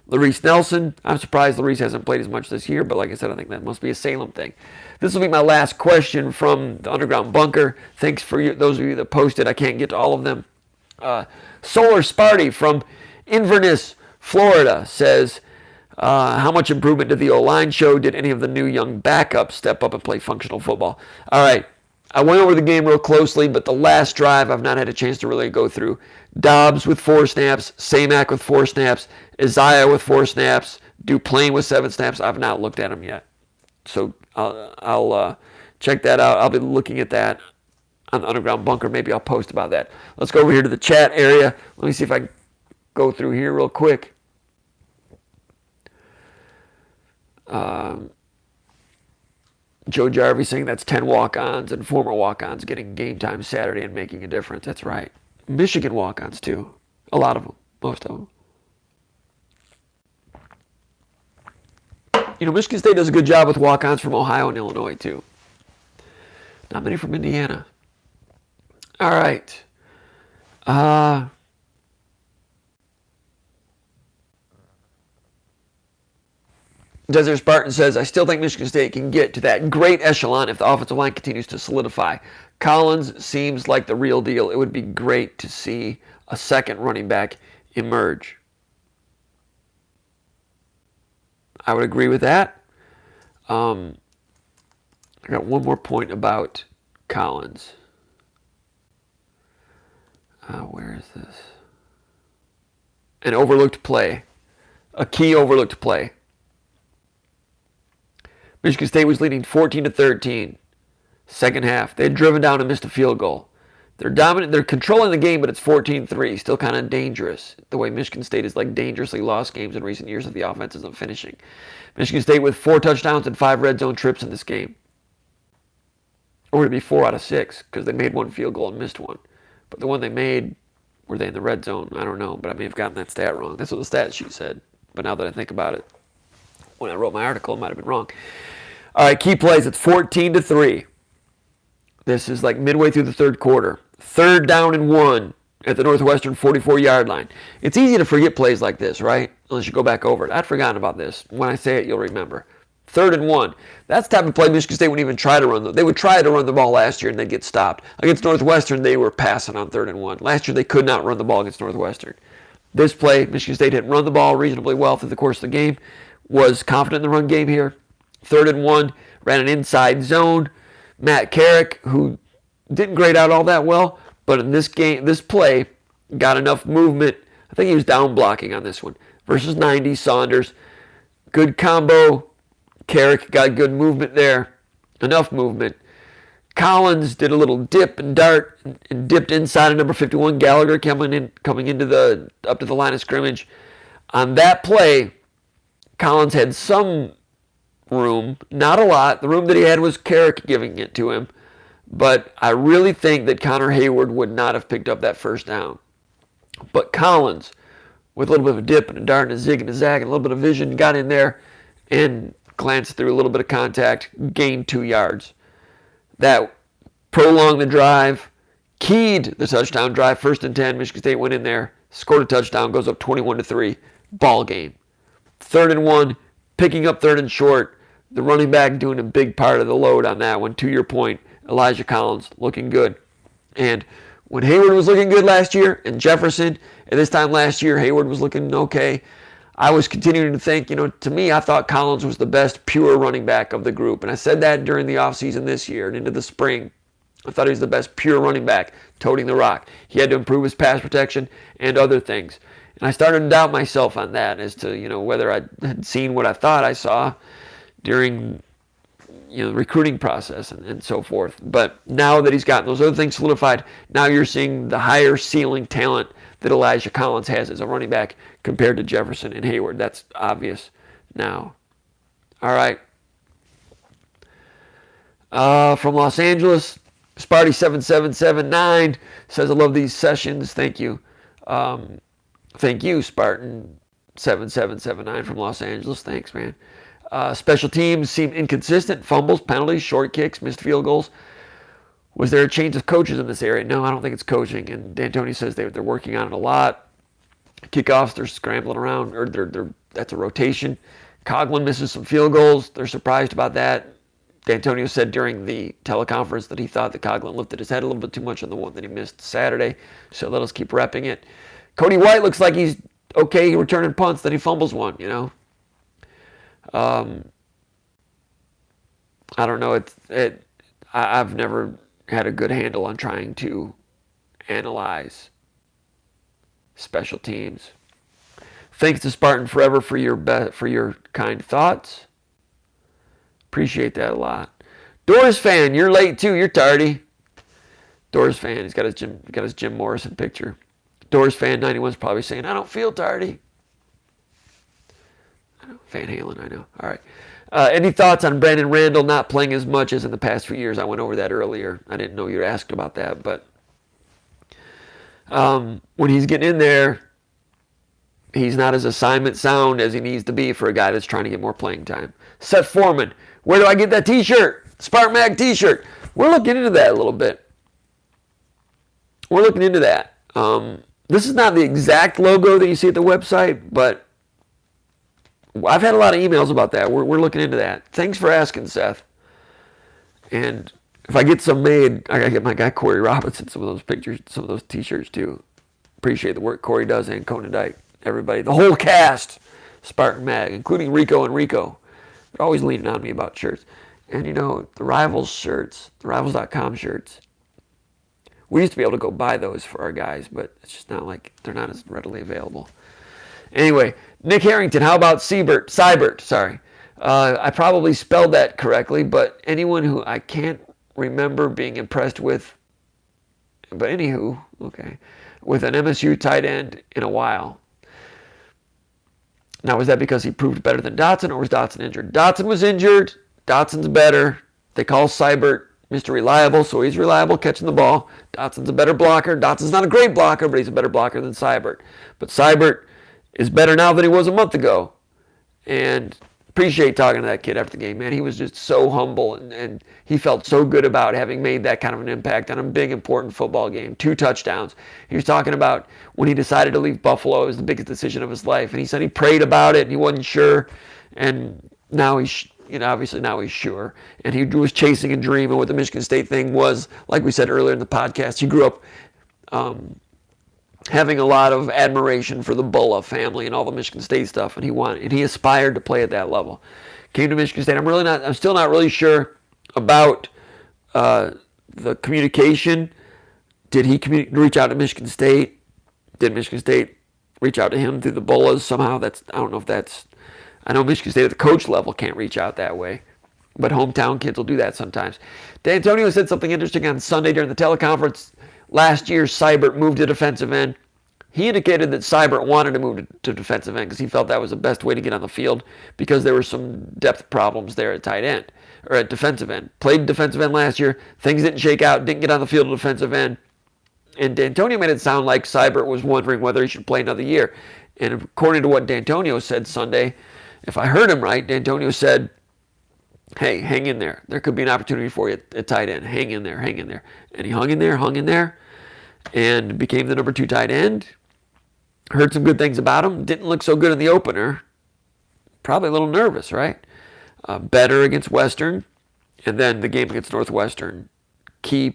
Larice Nelson. I'm surprised Larice hasn't played as much this year, but like I said, I think that must be a Salem thing. This will be my last question from the Underground Bunker. Thanks for those of you that posted. I can't get to all of them. Solar Sparty from Inverness, Florida says, how much improvement did the O-line show? Did any of the new young backups step up and play functional football? All right. I went over the game real closely, but the last drive I've not had a chance to really go through. Dobbs with 4 snaps, Samac with 4 snaps, Isaiah with 4 snaps, Duplain with 7 snaps. I've not looked at them yet. So I'll check that out. I'll be looking at that on the Underground Bunker. Maybe I'll post about that. Let's go over here to the chat area. Let me see if I can go through here real quick. Joe Jarvie saying that's 10 walk-ons and former walk-ons getting game time Saturday and making a difference. That's right. Michigan walk-ons too. A lot of them. Most of them. You know, Michigan State does a good job with walk-ons from Ohio and Illinois too. Not many from Indiana. All right. Desert Spartan says, I still think Michigan State can get to that great echelon if the offensive line continues to solidify. Collins seems like the real deal. It would be great to see a second running back emerge. I would agree with that. I got one more point about Collins. Where is this? An overlooked play. A key overlooked play. Michigan State was leading 14-13. Second half. They had driven down and missed a field goal. They're dominant. They're controlling the game, but it's 14-3. Still kind of dangerous. The way Michigan State has like dangerously lost games in recent years if the offense isn't finishing. Michigan State with 4 touchdowns and 5 red zone trips in this game. Or would it be 4 out of 6? Because they made 1 field goal and missed 1. But the one they made, were they in the red zone? I don't know, but I may have gotten that stat wrong. That's what the stat sheet said. But now that I think about it, when I wrote my article, it might have been wrong. All right, key plays. It's 14-3. This is like midway through the third quarter. 3rd down and 1 at the Northwestern 44-yard line. It's easy to forget plays like this, right? Unless you go back over it. I'd forgotten about this. When I say it, you'll remember. 3rd and 1. That's the type of play Michigan State wouldn't even try to run. They would try to run the ball last year and they'd get stopped. Against Northwestern, they were passing on 3rd and 1. Last year, they could not run the ball against Northwestern. This play, Michigan State had run the ball reasonably well through the course of the game, was confident in the run game here. 3rd and 1, ran an inside zone. Matt Carrick, who didn't grade out all that well, but in this play, got enough movement. I think he was down blocking on this one. Versus 90, Saunders. Good combo. Carrick got good movement there. Enough movement. Collins did a little dip and dart and dipped inside of number 51. Gallagher coming into up to the line of scrimmage. On that play, Collins had some room, not a lot. The room that he had was Carrick giving it to him. But I really think that Connor Hayward would not have picked up that first down. But Collins, with a little bit of a dip and a dart and a zig and a zag and a little bit of vision, got in there and glanced through a little bit of contact, gained 2 yards. That prolonged the drive, keyed the touchdown drive. 1st and 10, Michigan State went in there, scored a touchdown, goes up 21-3, ball game. 3rd and 1, picking up 3rd and short. The running back doing a big part of the load on that one. To your point, Elijah Collins looking good. And when Hayward was looking good last year, and Jefferson, at this time last year, Hayward was looking okay, I was continuing to think, to me, I thought Collins was the best pure running back of the group. And I said that during the offseason this year and into the spring. I thought he was the best pure running back, toting the rock. He had to improve his pass protection and other things. And I started to doubt myself on that as to, whether I had seen what I thought I saw during the recruiting process and so forth. But now that he's gotten those other things solidified, now you're seeing the higher ceiling talent that Elijah Collins has as a running back compared to Jefferson and Hayward. That's obvious now. All right. From Los Angeles, Sparty7779 says, I love these sessions. Thank you. Thank you, Spartan7779 from Los Angeles. Thanks, man. Special teams seem inconsistent. Fumbles, penalties, short kicks, missed field goals. Was there a change of coaches in this area? No, I don't think it's coaching. And D'Antoni says they're working on it a lot. Kickoffs, they're scrambling around, or that's a rotation. Coughlin misses some field goals. They're surprised about that. D'Antonio said during the teleconference that he thought that Coughlin lifted his head a little bit too much on the one that he missed Saturday. So let us keep repping it. Cody White looks like he's okay returning punts, then he fumbles one, I don't know. I've never had a good handle on trying to analyze special teams. Thanks to Spartan Forever for your kind thoughts. Appreciate that a lot. Doors fan, you're late too. You're tardy. Doors fan, he's got his Jim Morrison picture. Doors fan 91's probably saying, I don't feel tardy. Van Halen, I know. All right. Any thoughts on Brandon Randall not playing as much as in the past few years? I went over that earlier. I didn't know you asked about that, but when he's getting in there, he's not as assignment sound as he needs to be for a guy that's trying to get more playing time. Seth Foreman, where do I get that t-shirt? SpartanMag t-shirt. We're looking into that a little bit. We're looking into that. This is not the exact logo that you see at the website, but I've had a lot of emails about that. We're looking into that. Thanks for asking, Seth. And if I get some made, I gotta get my guy Corey Robinson some of those pictures, some of those t-shirts too. Appreciate the work Corey does and Conan Dyke. Everybody, the whole cast, SpartanMag, including Rico and Rico. They're always leaning on me about shirts. And the Rivals shirts, the Rivals.com shirts, we used to be able to go buy those for our guys, but it's just not like, they're not as readily available. Anyway, Nick Harrington, how about Seibert, sorry. I probably spelled that correctly, but anyone who I can't remember being impressed with, but anywho, okay, with an MSU tight end in a while. Now, was that because he proved better than Dotson, or was Dotson injured? Dotson was injured. Dotson's better. They call Seibert Mr. Reliable, so he's reliable catching the ball. Dotson's a better blocker. Dotson's not a great blocker, but he's a better blocker than Seibert. But Seibert is better now than he was a month ago. And appreciate talking to that kid after the game, man. He was just so humble, and he felt so good about having made that kind of an impact on a big, important football game. 2 touchdowns. He was talking about when he decided to leave Buffalo, it was the biggest decision of his life. And he said he prayed about it, and he wasn't sure. And now he's obviously now he's sure. And he was chasing a dream. And what the Michigan State thing was, like we said earlier in the podcast, he grew up having a lot of admiration for the Bulla family and all the Michigan State stuff. And he aspired to play at that level. Came to Michigan State. I'm still not really sure about the communication. Did he reach out to Michigan State? Did Michigan State reach out to him through the Bullas somehow? I know Michigan State at the coach level can't reach out that way, but hometown kids will do that sometimes. D'Antonio said something interesting on Sunday during the teleconference. Last year, Seibert moved to defensive end. He indicated that Seibert wanted to move to defensive end because he felt that was the best way to get on the field because there were some depth problems there at tight end or at defensive end. Played defensive end last year. Things didn't shake out. Didn't get on the field at defensive end. And D'Antonio made it sound like Seibert was wondering whether he should play another year. And according to what D'Antonio said Sunday, if I heard him right, D'Antonio said, hey, hang in there. There could be an opportunity for you at tight end. Hang in there, hang in there. And he hung in there, and became the number 2 tight end. Heard some good things about him. Didn't look so good in the opener. Probably a little nervous, right? Better against Western. And then the game against Northwestern. Key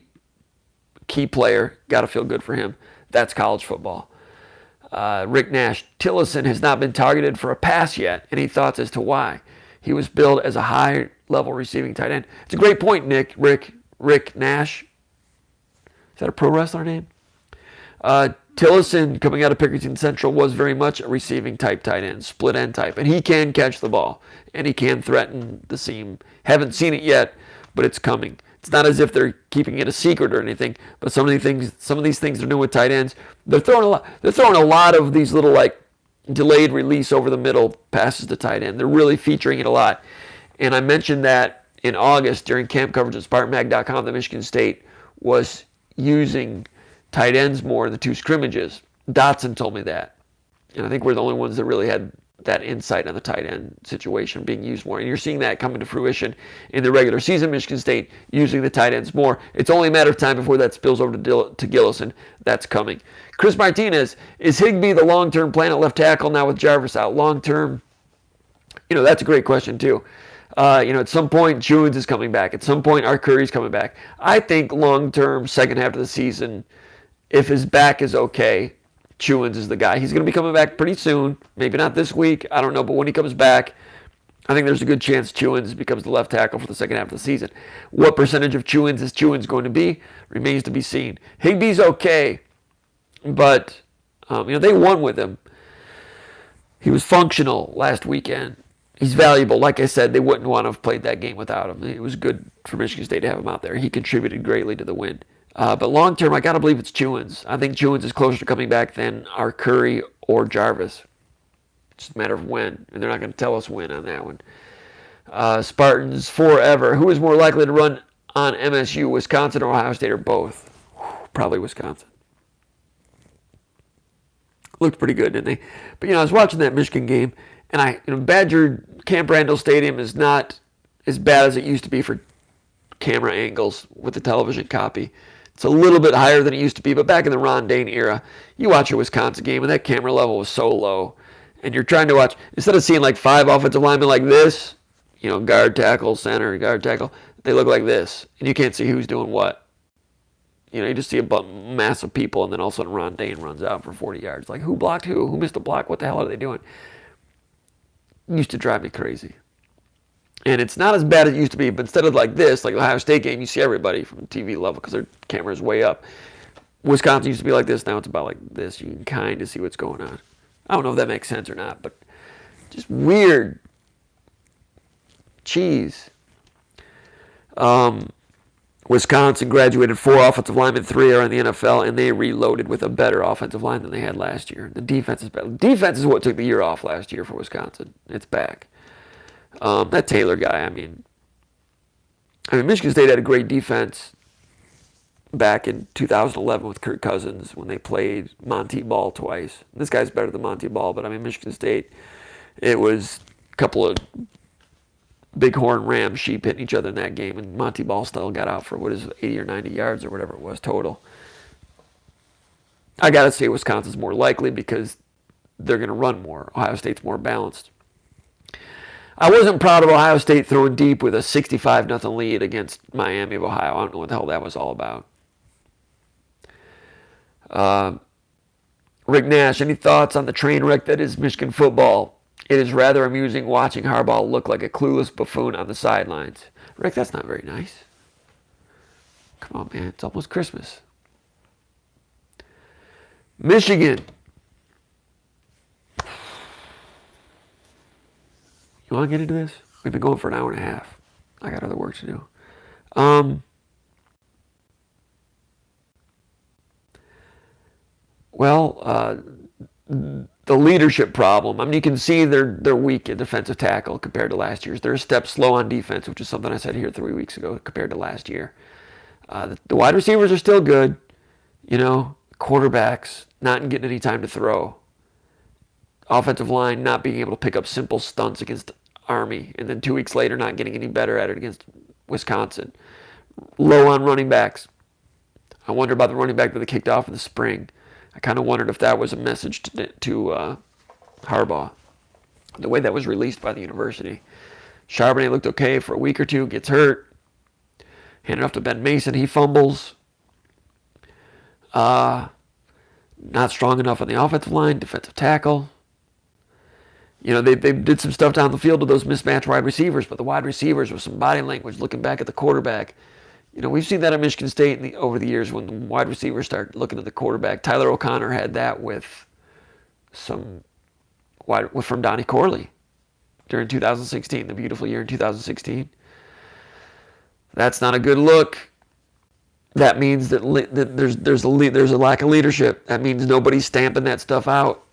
player. Got to feel good for him. That's college football. Rick Nash Tillison has not been targeted for a pass yet. Any thoughts as to why? He was billed as a high-level receiving tight end. It's a great point, Nick. Rick Nash. Is that a pro wrestler name? Tillison, coming out of Pickerington Central, was very much a receiving type tight end, split end type. And he can catch the ball, and he can threaten the seam. Haven't seen it yet, but it's coming. It's not as if they're keeping it a secret or anything, but some of these things they're doing with tight ends, they're throwing a lot of these little like delayed release over the middle passes to tight end. They're really featuring it a lot. And I mentioned that in August during camp coverage at SpartanMag.com that Michigan State was using tight ends more in the 2 scrimmages. Dotson told me that. And I think we're the only ones that really had that insight on the tight end situation being used more. And you're seeing that coming to fruition in the regular season. Michigan State using the tight ends more. It's only a matter of time before that spills over to Gillison. That's coming. Chris Martinez, is Higbee the long-term plan at left tackle now with Jarvis out? Long-term, that's a great question too. At some point, Jewins is coming back. At some point, Arcuri's coming back. I think long-term, second half of the season, if his back is okay, Jewins is the guy. He's going to be coming back pretty soon. Maybe not this week. I don't know. But when he comes back, I think there's a good chance Jewins becomes the left tackle for the second half of the season. What percentage of Jewins is Jewins going to be remains to be seen. Higbee's okay, but they won with him. He was functional last weekend. He's valuable. Like I said, they wouldn't want to have played that game without him. It was good for Michigan State to have him out there. He contributed greatly to the win. But long term, I got to believe it's Jewins. I think Jewins is closer to coming back than Arcuri or Jarvis. It's just a matter of when, and they're not going to tell us when on that one. Spartans forever. Who is more likely to run on MSU, Wisconsin or Ohio State, or both? Probably Wisconsin. Looked pretty good, didn't they? But I was watching that Michigan game, and Badger Camp Randall Stadium is not as bad as it used to be for camera angles with the television copy. It's a little bit higher than it used to be, but back in the Ron Dane era, you watch a Wisconsin game and that camera level was so low. And you're trying to watch, instead of seeing like 5 offensive linemen like this, guard, tackle, center, guard, tackle, they look like this. And you can't see who's doing what. You just see a mass of people, and then all of a sudden Ron Dane runs out for 40 yards. Like, who blocked who? Who missed a block? What the hell are they doing? It used to drive me crazy. And it's not as bad as it used to be, but instead of like this, like the Ohio State game, you see everybody from the TV level because their camera's way up. Wisconsin used to be like this. Now it's about like this. You can kind of see what's going on. I don't know if that makes sense or not, but just weird. Cheese. Wisconsin graduated 4 offensive linemen, 3 are in the NFL, and they reloaded with a better offensive line than they had last year. The defense is better. Defense is what took the year off last year for Wisconsin. It's back. That Taylor guy, I mean, Michigan State had a great defense back in 2011 with Kirk Cousins when they played Monty Ball twice. This guy's better than Monty Ball, but Michigan State, it was a couple of bighorn ram sheep hitting each other in that game, and Monty Ball still got out for 80 or 90 yards or whatever it was total. I got to say Wisconsin's more likely because they're going to run more. Ohio State's more balanced. I wasn't proud of Ohio State throwing deep with a 65-0 lead against Miami of Ohio. I don't know what the hell that was all about. Rick Nash, any thoughts on the train wreck that is Michigan football? It is rather amusing watching Harbaugh look like a clueless buffoon on the sidelines. Rick, that's not very nice. Come on, man. It's almost Christmas. Michigan. You want to get into this? We've been going for an hour and a half. I got other work to do. The leadership problem. I mean, you can see they're weak at defensive tackle compared to last year's. They're a step slow on defense, which is something I said here 3 weeks ago compared to last year. The wide receivers are still good. Quarterbacks not getting any time to throw. Offensive line not being able to pick up simple stunts against Army, and then 2 weeks later not getting any better at it against Wisconsin. Low on running backs. I wonder about the running back that they kicked off in the spring. I kind of wondered if that was a message to Harbaugh. The way that was released by the university. Charbonnet looked okay for a week or two, gets hurt. Handed off to Ben Mason, he fumbles. Not strong enough on the offensive line, defensive tackle. They did some stuff down the field with those mismatched wide receivers, but the wide receivers with some body language looking back at the quarterback. We've seen that at Michigan State over the years when the wide receivers start looking at the quarterback. Tyler O'Connor had that with from Donnie Corley during 2016, the beautiful year in 2016. That's not a good look. That means that there's a lack of leadership. That means nobody's stamping that stuff out.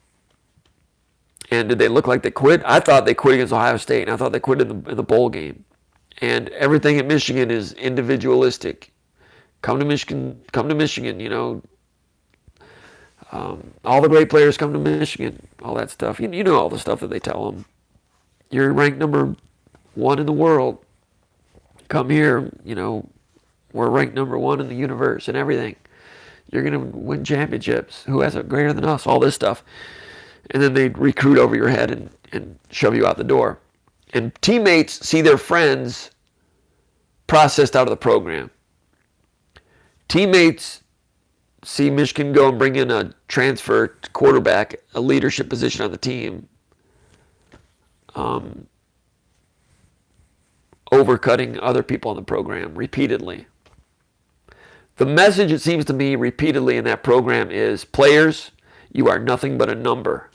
And did they look like they quit? I thought they quit against Ohio State, and I thought they quit in the bowl game. And everything at Michigan is individualistic. Come to Michigan. All the great players come to Michigan. All that stuff. You know all the stuff that they tell them. You're ranked number 1 in the world. Come here. We're ranked number 1 in the universe and everything. You're going to win championships. Who has it greater than us? All this stuff. And then they recruit over your head and shove you out the door. And teammates see their friends processed out of the program. Teammates see Michigan go and bring in a transfer quarterback, a leadership position on the team, overcutting other people in the program repeatedly. The message, it seems to me, repeatedly in that program is, players, you are nothing but a number.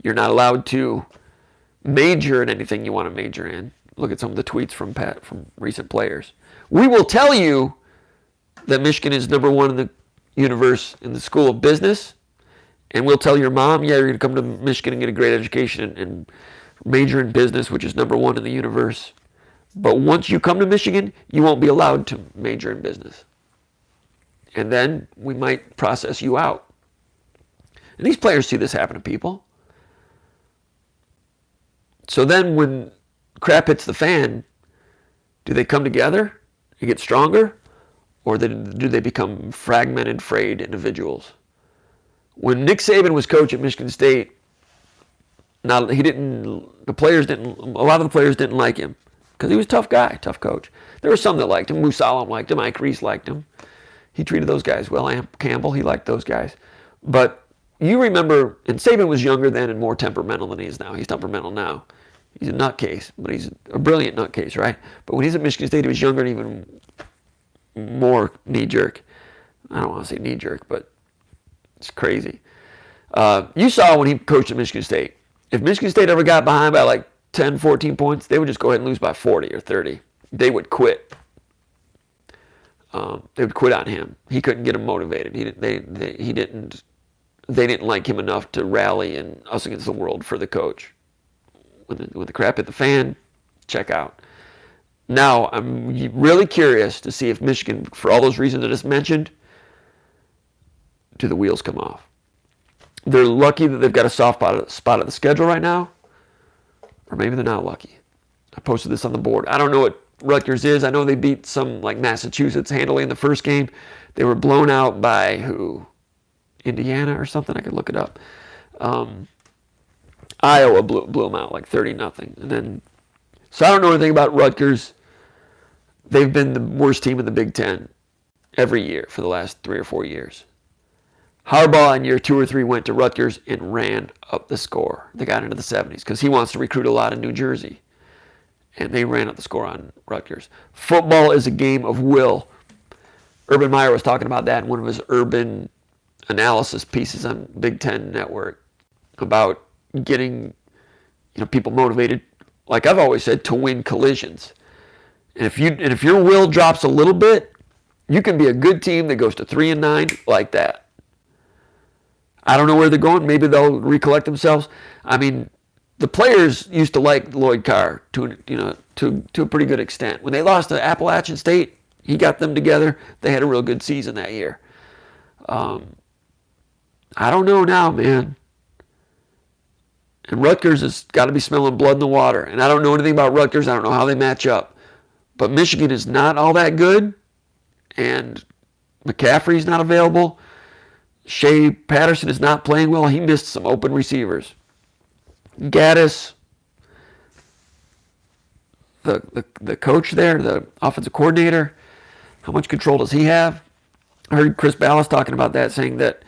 You're not allowed to major in anything you want to major in. Look at some of the tweets from recent players. We will tell you that Michigan is number 1 in the universe in the school of business, and we'll tell your mom, yeah, you're going to come to Michigan and get a great education and major in business, which is number 1 in the universe. But once you come to Michigan, you won't be allowed to major in business. And then we might process you out. And these players see this happen to people. So then when crap hits the fan, do they come together and get stronger? Or do they become fragmented, frayed individuals? When Nick Saban was coach at Michigan State, a lot of the players didn't like him because he was a tough guy, tough coach. There were some that liked him. Moose Allen liked him. Ike Reese liked him. He treated those guys well. Amp Campbell, he liked those guys. But you remember, and Saban was younger then and more temperamental than he is now. He's temperamental now. He's a nutcase, but he's a brilliant nutcase, right? But when he's at Michigan State, he was younger and even more knee-jerk. I don't want to say knee-jerk, but it's crazy. You saw when he coached at Michigan State. If Michigan State ever got behind by like 10, 14 points, they would just go ahead and lose by 40 or 30. They would quit. They would quit on him. He couldn't get them motivated. They didn't like him enough to rally and us against the world for the coach. When the crap hit the fan, check out. Now, I'm really curious to see if Michigan, for all those reasons I just mentioned, do the wheels come off. They're lucky that they've got a soft spot at the schedule right now, or maybe they're not lucky. I posted this on the board. I don't know what Rutgers is. I know they beat some like Massachusetts handily in the first game. They were blown out by who? Indiana or something? I could look it up. Iowa blew them out like 30-0. And then, so I don't know anything about Rutgers. They've been the worst team in the Big Ten every year for the last 3 or 4 years. Harbaugh in year 2 or 3 went to Rutgers and ran up the score. They got into the 70s because he wants to recruit a lot in New Jersey. And they ran up the score on Rutgers. Football is a game of will. Urban Meyer was talking about that in one of his urban analysis pieces on Big Ten Network about getting people motivated, like I've always said, to win collisions. And if your will drops a little bit, you can be a good team that goes to 3-9 like that. I don't know where they're going. Maybe they'll recollect themselves. I mean, the players used to like Lloyd Carr to a pretty good extent. When they lost to Appalachian State, he got them together. They had a real good season that year. I don't know now, man. And Rutgers has got to be smelling blood in the water. And I don't know anything about Rutgers. I don't know how they match up. But Michigan is not all that good. And McCaffrey's not available. Shea Patterson is not playing well. He missed some open receivers. Gaddis, the coach there, the offensive coordinator, how much control does he have? I heard Chris Ballas talking about that, saying that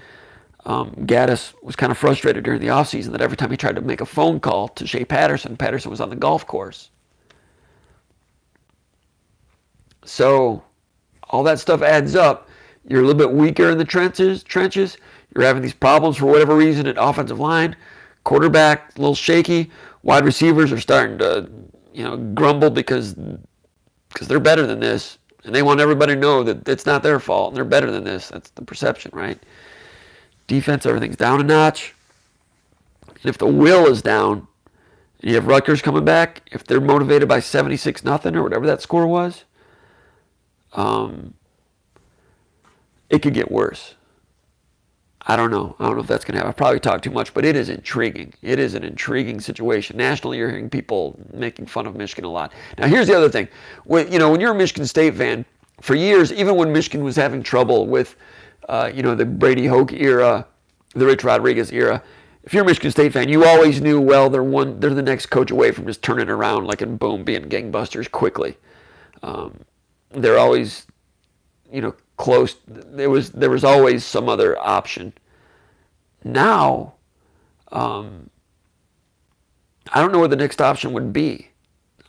Gaddis was kind of frustrated during the offseason that every time he tried to make a phone call to Shea Patterson, Patterson was on the golf course. So all that stuff adds up. You're a little bit weaker in the trenches. You're having these problems for whatever reason at offensive line. Quarterback, a little shaky. Wide receivers are starting to, grumble because they're better than this. And they want everybody to know that it's not their fault. And they're better than this. That's the perception, right? Defense, everything's down a notch. And if the will is down, and you have Rutgers coming back, if they're motivated by 76-0 or whatever that score was, it could get worse. I don't know if that's going to happen. I've probably talked too much, but it is intriguing. It is an intriguing situation. Nationally, you're hearing people making fun of Michigan a lot. Now, here's the other thing. When you're a Michigan State fan, for years, even when Michigan was having trouble with, the Brady Hoke era, the Rich Rodriguez era, if you're a Michigan State fan, you always knew, well, they're the next coach away from just turning around, like, and boom, being gangbusters quickly. They're always, close. There was always some other option. Now, I don't know what the next option would be.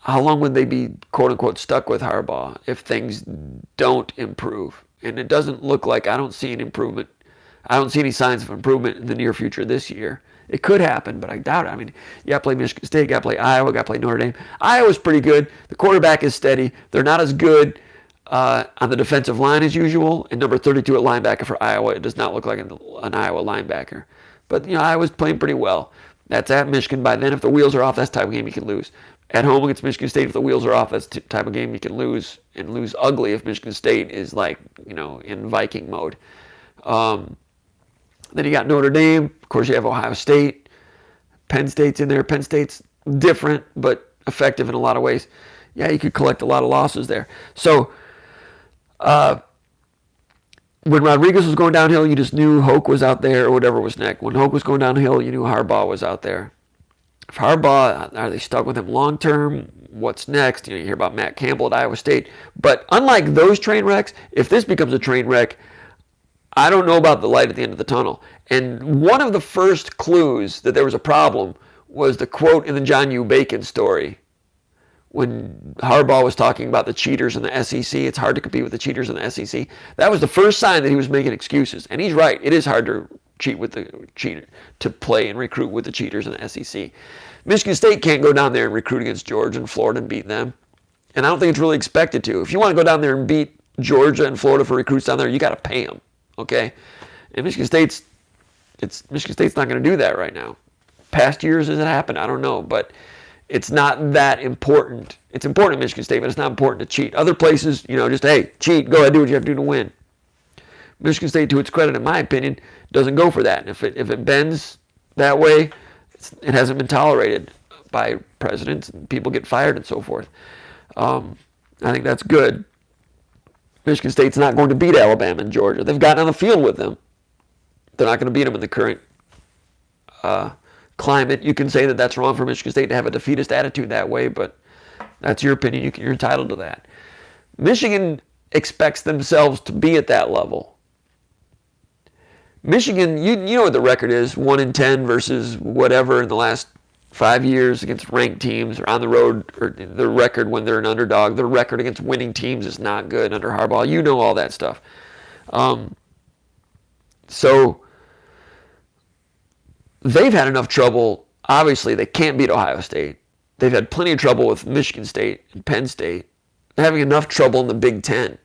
How long would they be, quote unquote, stuck with Harbaugh if things don't improve? And it doesn't look like, I don't see an improvement. I don't see any signs of improvement in the near future this year. It could happen, but I doubt it. I mean, you got to play Michigan State, got to play Iowa, got to play Notre Dame. Iowa's pretty good. The quarterback is steady. They're not as good on the defensive line as usual. And number 32 at linebacker for Iowa, it does not look like an Iowa linebacker. But, Iowa's playing pretty well. That's at Michigan. By then, if the wheels are off, that's the type of game you can lose. At home against Michigan State, if the wheels are off, that's the type of game you can lose, and lose ugly if Michigan State is in Viking mode. Then you got Notre Dame. Of course, you have Ohio State. Penn State's in there. Penn State's different, but effective in a lot of ways. Yeah, you could collect a lot of losses there. So, when Rodriguez was going downhill, you just knew Hoke was out there or whatever was next. When Hoke was going downhill, you knew Harbaugh was out there. If Harbaugh, are they stuck with him long term? What's next? You hear about Matt Campbell at Iowa State. But unlike those train wrecks, if this becomes a train wreck, I don't know about the light at the end of the tunnel. And one of the first clues that there was a problem was the quote in the John U. Bacon story when Harbaugh was talking about the cheaters in the SEC. It's hard to compete with the cheaters in the SEC. That was the first sign that he was making excuses. And he's right. It is hard to cheat with the cheater, to play and recruit with the cheaters in the SEC. Michigan State can't go down there and recruit against Georgia and Florida and beat them. And I don't think it's really expected to. If you want to go down there and beat Georgia and Florida for recruits down there, you got to pay them. Okay? And Michigan State's not going to do that right now. Past years, has it happened? I don't know, but it's not that important. It's important in Michigan State, but it's not important to cheat. Other places, just, hey, cheat, go ahead, do what you have to do to win. Michigan State, to its credit, in my opinion, doesn't go for that. And if it bends that way, it hasn't been tolerated by presidents, and people get fired and so forth. I think that's good. Michigan State's not going to beat Alabama and Georgia. They've gotten on the field with them. They're not going to beat them in the current climate. You can say that that's wrong for Michigan State to have a defeatist attitude that way, but that's your opinion. You're entitled to that. Michigan expects themselves to be at that level. Michigan, you know what the record is, 1-10 versus whatever in the last 5 years against ranked teams or on the road, or the record when they're an underdog. The record against winning teams is not good under Harbaugh. You know all that stuff. So they've had enough trouble. Obviously, they can't beat Ohio State. They've had plenty of trouble with Michigan State and Penn State. They're having enough trouble in the Big Ten.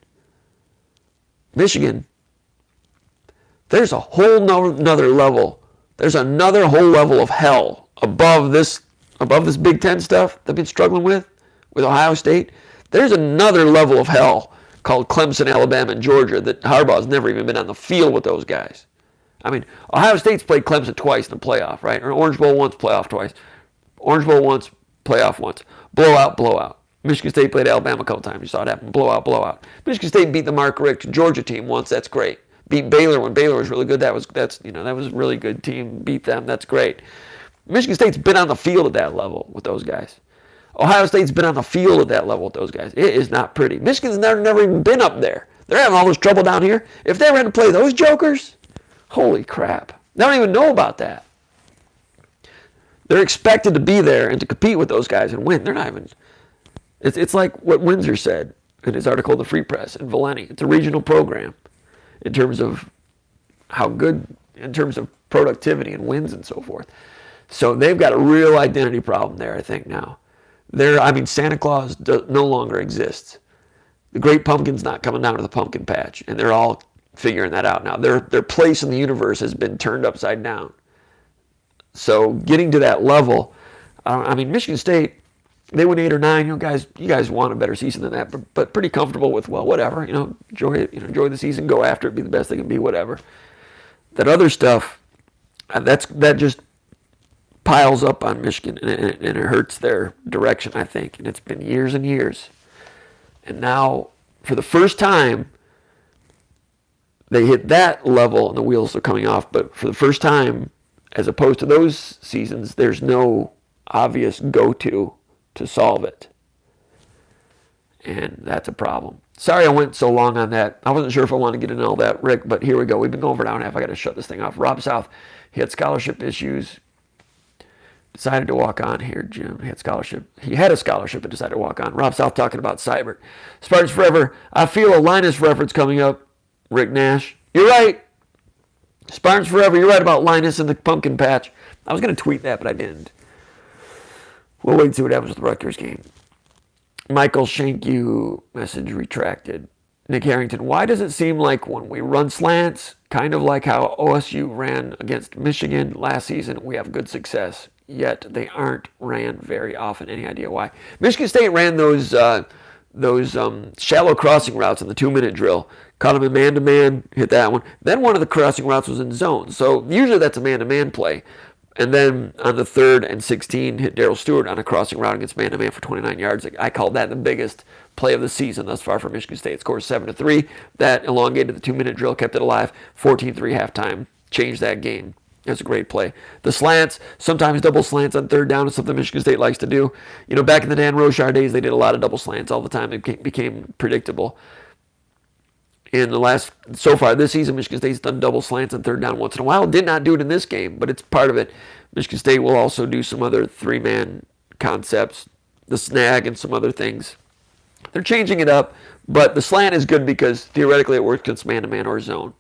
Michigan, there's a whole nother level. There's another whole level of hell above this Big Ten stuff they've been struggling with Ohio State. There's another level of hell called Clemson, Alabama, and Georgia that Harbaugh's never even been on the field with those guys. I mean, Ohio State's played Clemson twice in the playoff, right? Or Orange Bowl once, playoff twice. Orange Bowl once, playoff once. Blowout, blowout. Michigan State played Alabama a couple times. You saw it happen. Blowout, blowout. Michigan State beat the Mark Richt Georgia team once. That's great. Beat Baylor when Baylor was really good. That was a really good team. Beat them. That's great. Michigan State's been on the field at that level with those guys. Ohio State's been on the field at that level with those guys. It is not pretty. Michigan's never even been up there. They're having all this trouble down here. If they were going to play those jokers, holy crap. They don't even know about that. They're expected to be there and to compete with those guys and win. They're not even. It's like what Windsor said in his article in the Free Press in Valenti. It's a regional program in terms of how good, in terms of productivity and wins and so forth. So they've got a real identity problem there, I think, now. Santa Claus no longer exists. The Great Pumpkin's not coming down to the pumpkin patch, and they're all figuring that out now. Their place in the universe has been turned upside down. So getting to that level, Michigan State, they went 8 or 9. You guys want a better season than that, but pretty comfortable with, well, whatever. Enjoy it. Enjoy the season. Go after it. Be the best they can be. Whatever. That other stuff, that just piles up on Michigan, and it hurts their direction, I think. And it's been years and years. And now, for the first time, they hit that level and the wheels are coming off. But for the first time, as opposed to those seasons, there's no obvious go-to to solve it. And that's a problem. Sorry I went so long on that. I wasn't sure if I wanted to get into all that, Rick, but here we go. We've been going for an hour and a half. I got to shut this thing off. Rob South, he had scholarship issues. Decided to walk on here, Jim. He had a scholarship and decided to walk on. Rob South talking about Seibert. Spartans Forever. I feel a Linus reference coming up. Rick Nash. You're right. Spartans Forever. You're right about Linus and the pumpkin patch. I was going to tweet that, but I didn't. We'll wait and see what happens with the Rutgers game. Michael Shank, message retracted. Nick Harrington. Why does it seem like when we run slants, kind of like how OSU ran against Michigan last season, we have good success? Yet they aren't ran very often. Any idea why? Michigan State ran those shallow crossing routes in the 2-minute drill. Caught them in man-to-man, hit that one. Then one of the crossing routes was in zone. So usually that's a man-to-man play. And then on the 3rd and 16, hit Darrell Stewart on a crossing route against man-to-man for 29 yards. I called that the biggest play of the season thus far for Michigan State. Scored 7-3. That elongated the 2-minute drill, kept it alive. 14-3 halftime. Changed that game. That's a great play. The slants, sometimes double slants on 3rd down is something Michigan State likes to do. Back in the Dan Rochar days, they did a lot of double slants all the time. It became predictable. So far this season, Michigan State's done double slants on 3rd down once in a while. Did not do it in this game, but it's part of it. Michigan State will also do some other 3-man concepts, the snag and some other things. They're changing it up, but the slant is good because theoretically it works against man-to-man or zone.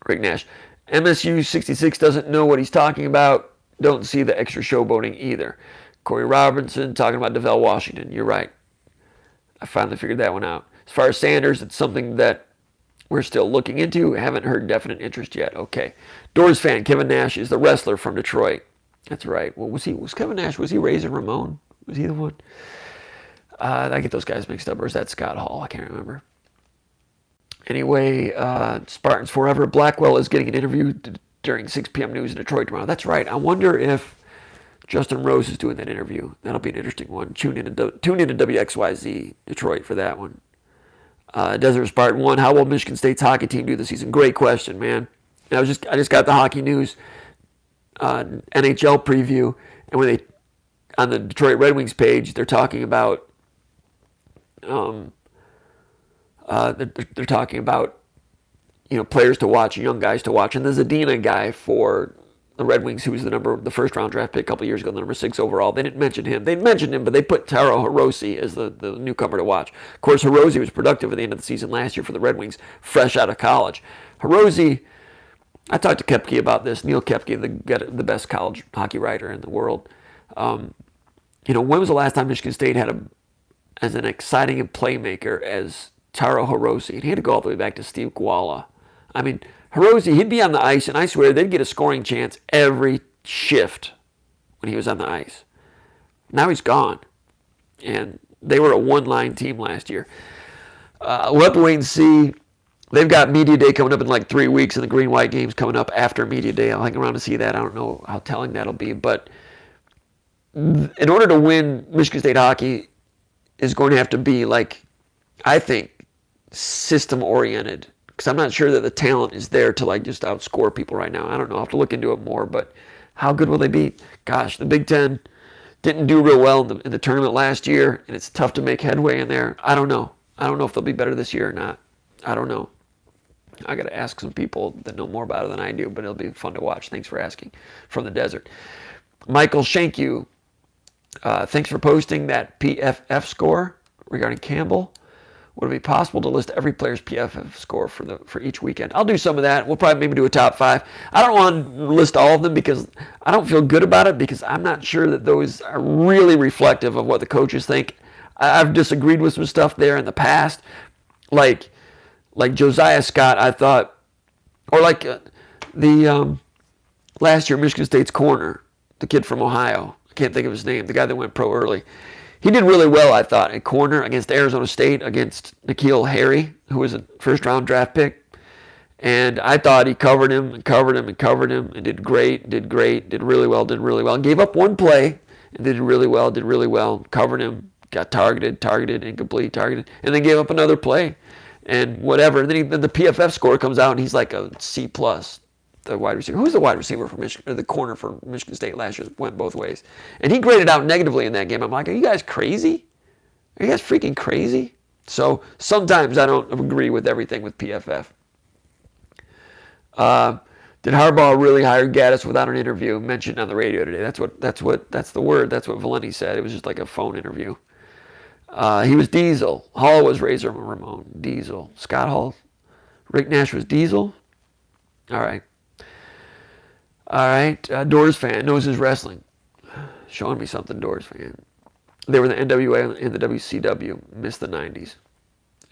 Rick Nash. MSU 66 doesn't know what he's talking about. Don't see the extra showboating either. Corey Robinson talking about DeVell Washington. You're right. I finally figured that one out. As far as Sanders, it's something that we're still looking into. Haven't heard definite interest yet. Okay. Doors fan, Kevin Nash is the wrestler from Detroit. That's right. Well, was Kevin Nash, was he Razor Ramon? Was he the one? I get those guys mixed up. Or is that Scott Hall? I can't remember. Anyway, Spartans Forever. Blackwell is getting an interview during 6 p.m. news in Detroit tomorrow. That's right. I wonder if Justin Rose is doing that interview. That'll be an interesting one. Tune in to WXYZ Detroit for that one. Desert Spartan 1. How will Michigan State's hockey team do this season? Great question, man. And I just got the hockey news NHL preview, and when they on the Detroit Red Wings page, they're talking about they're talking about players to watch, young guys to watch, and the Zadina guy for the Red Wings, who was the first round draft pick a couple years ago, the number 6 overall. They didn't mention him. They mentioned him, but they put Taro Hirose as the newcomer to watch. Of course, Hirose was productive at the end of the season last year for the Red Wings, fresh out of college. Hirose, I talked to Koepke about this. Neil Koepke, the best college hockey writer in the world. When was the last time Michigan State had as an exciting playmaker as Taro Hirose? And he had to go all the way back to Steve Guala. I mean, Hirose, he'd be on the ice, and I swear they'd get a scoring chance every shift when he was on the ice. Now he's gone, and they were a one-line team last year. We'll have to wait and see. They've got Media Day coming up in like 3 weeks, and the Green-White game's coming up after Media Day. I'll hang around to see that. I don't know how telling that'll be, but in order to win, Michigan State hockey is going to have to be, I think, system-oriented. Because I'm not sure that the talent is there to just outscore people right now. I don't know. I'll have to look into it more. But how good will they be? Gosh, the Big Ten didn't do real well in the tournament last year, and it's tough to make headway in there. I don't know. I don't know if they'll be better this year or not. I don't know. I got to ask some people that know more about it than I do, but it'll be fun to watch. Thanks for asking. From the desert. Michael Shanku, thanks for posting that PFF score regarding Campbell. Would it be possible to list every player's PFF score for each weekend? I'll do some of that. We'll probably maybe do a top 5. I don't want to list all of them because I don't feel good about it, because I'm not sure that those are really reflective of what the coaches think. I've disagreed with some stuff there in the past, like Josiah Scott, I thought, or the last year Michigan State's corner, the kid from Ohio. I can't think of his name, the guy that went pro early. He did really well, I thought, at corner against Arizona State, against N'Keal Harry, who was a first-round draft pick. And I thought he covered him, and did great, did really well, Gave up one play, and did really well, covered him, got targeted, incomplete, targeted, and then gave up another play, and whatever. And then the PFF score comes out, and he's like a C+. The wide receiver. Who's the wide receiver for Michigan, or the corner for Michigan State last year? Went both ways. And he graded out negatively in that game. I'm like, are you guys crazy? Are you guys freaking crazy? So sometimes I don't agree with everything with PFF. Did Harbaugh really hire Gaddis without an interview? Mentioned on the radio today. That's the word. That's what Valenti said. It was just like a phone interview. He was Diesel. Hall was Razor Ramon. Diesel. Scott Hall. Rick Nash was Diesel. All right. Doors fan knows his wrestling. Showing me something, Doors fan. They were the NWA and the WCW. Missed the 90s.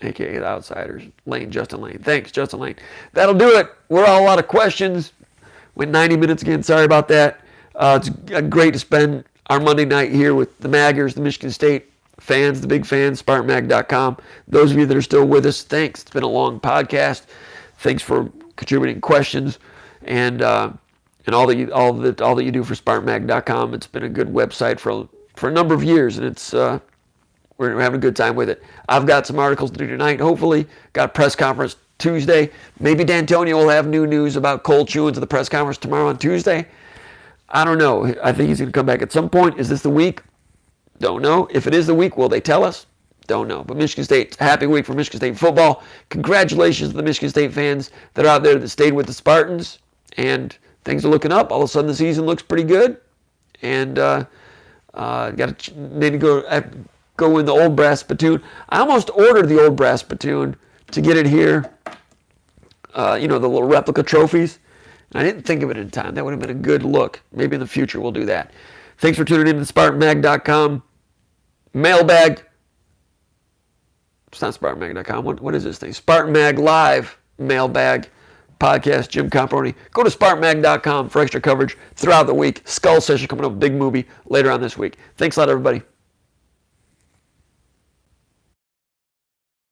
AKA the Outsiders. Justin Lane. Thanks, Justin Lane. That'll do it. We're all a lot of questions. Went 90 minutes again. Sorry about that. It's great to spend our Monday night here with the Maggers, the Michigan State fans, the big fans, SpartanMag.com. Those of you that are still with us, thanks. It's been a long podcast. Thanks for contributing questions and all that you do for SpartanMag.com. It's been a good website for a number of years, and it's we're having a good time with it. I've got some articles to do tonight. Hopefully, got a press conference Tuesday. Maybe D'Antonio will have new news about Cole Chewins at the press conference tomorrow on Tuesday. I don't know. I think he's going to come back at some point. Is this the week? Don't know. If it is the week, will they tell us? Don't know. But Michigan State, happy week for Michigan State football. Congratulations to the Michigan State fans that are out there that stayed with the Spartans. And things are looking up. All of a sudden, the season looks pretty good. And got to maybe go in the old brass spittoon. I almost ordered the old brass spittoon to get it here. The little replica trophies. And I didn't think of it in time. That would have been a good look. Maybe in the future we'll do that. Thanks for tuning in to SpartanMag.com. Mailbag. It's not SpartanMag.com. What is this thing? SpartanMag Live Mailbag Podcast. Jim Comparoni. Go to SpartanMag.com for extra coverage throughout the week. Skull Session coming up. Big movie later on this week. Thanks a lot, everybody.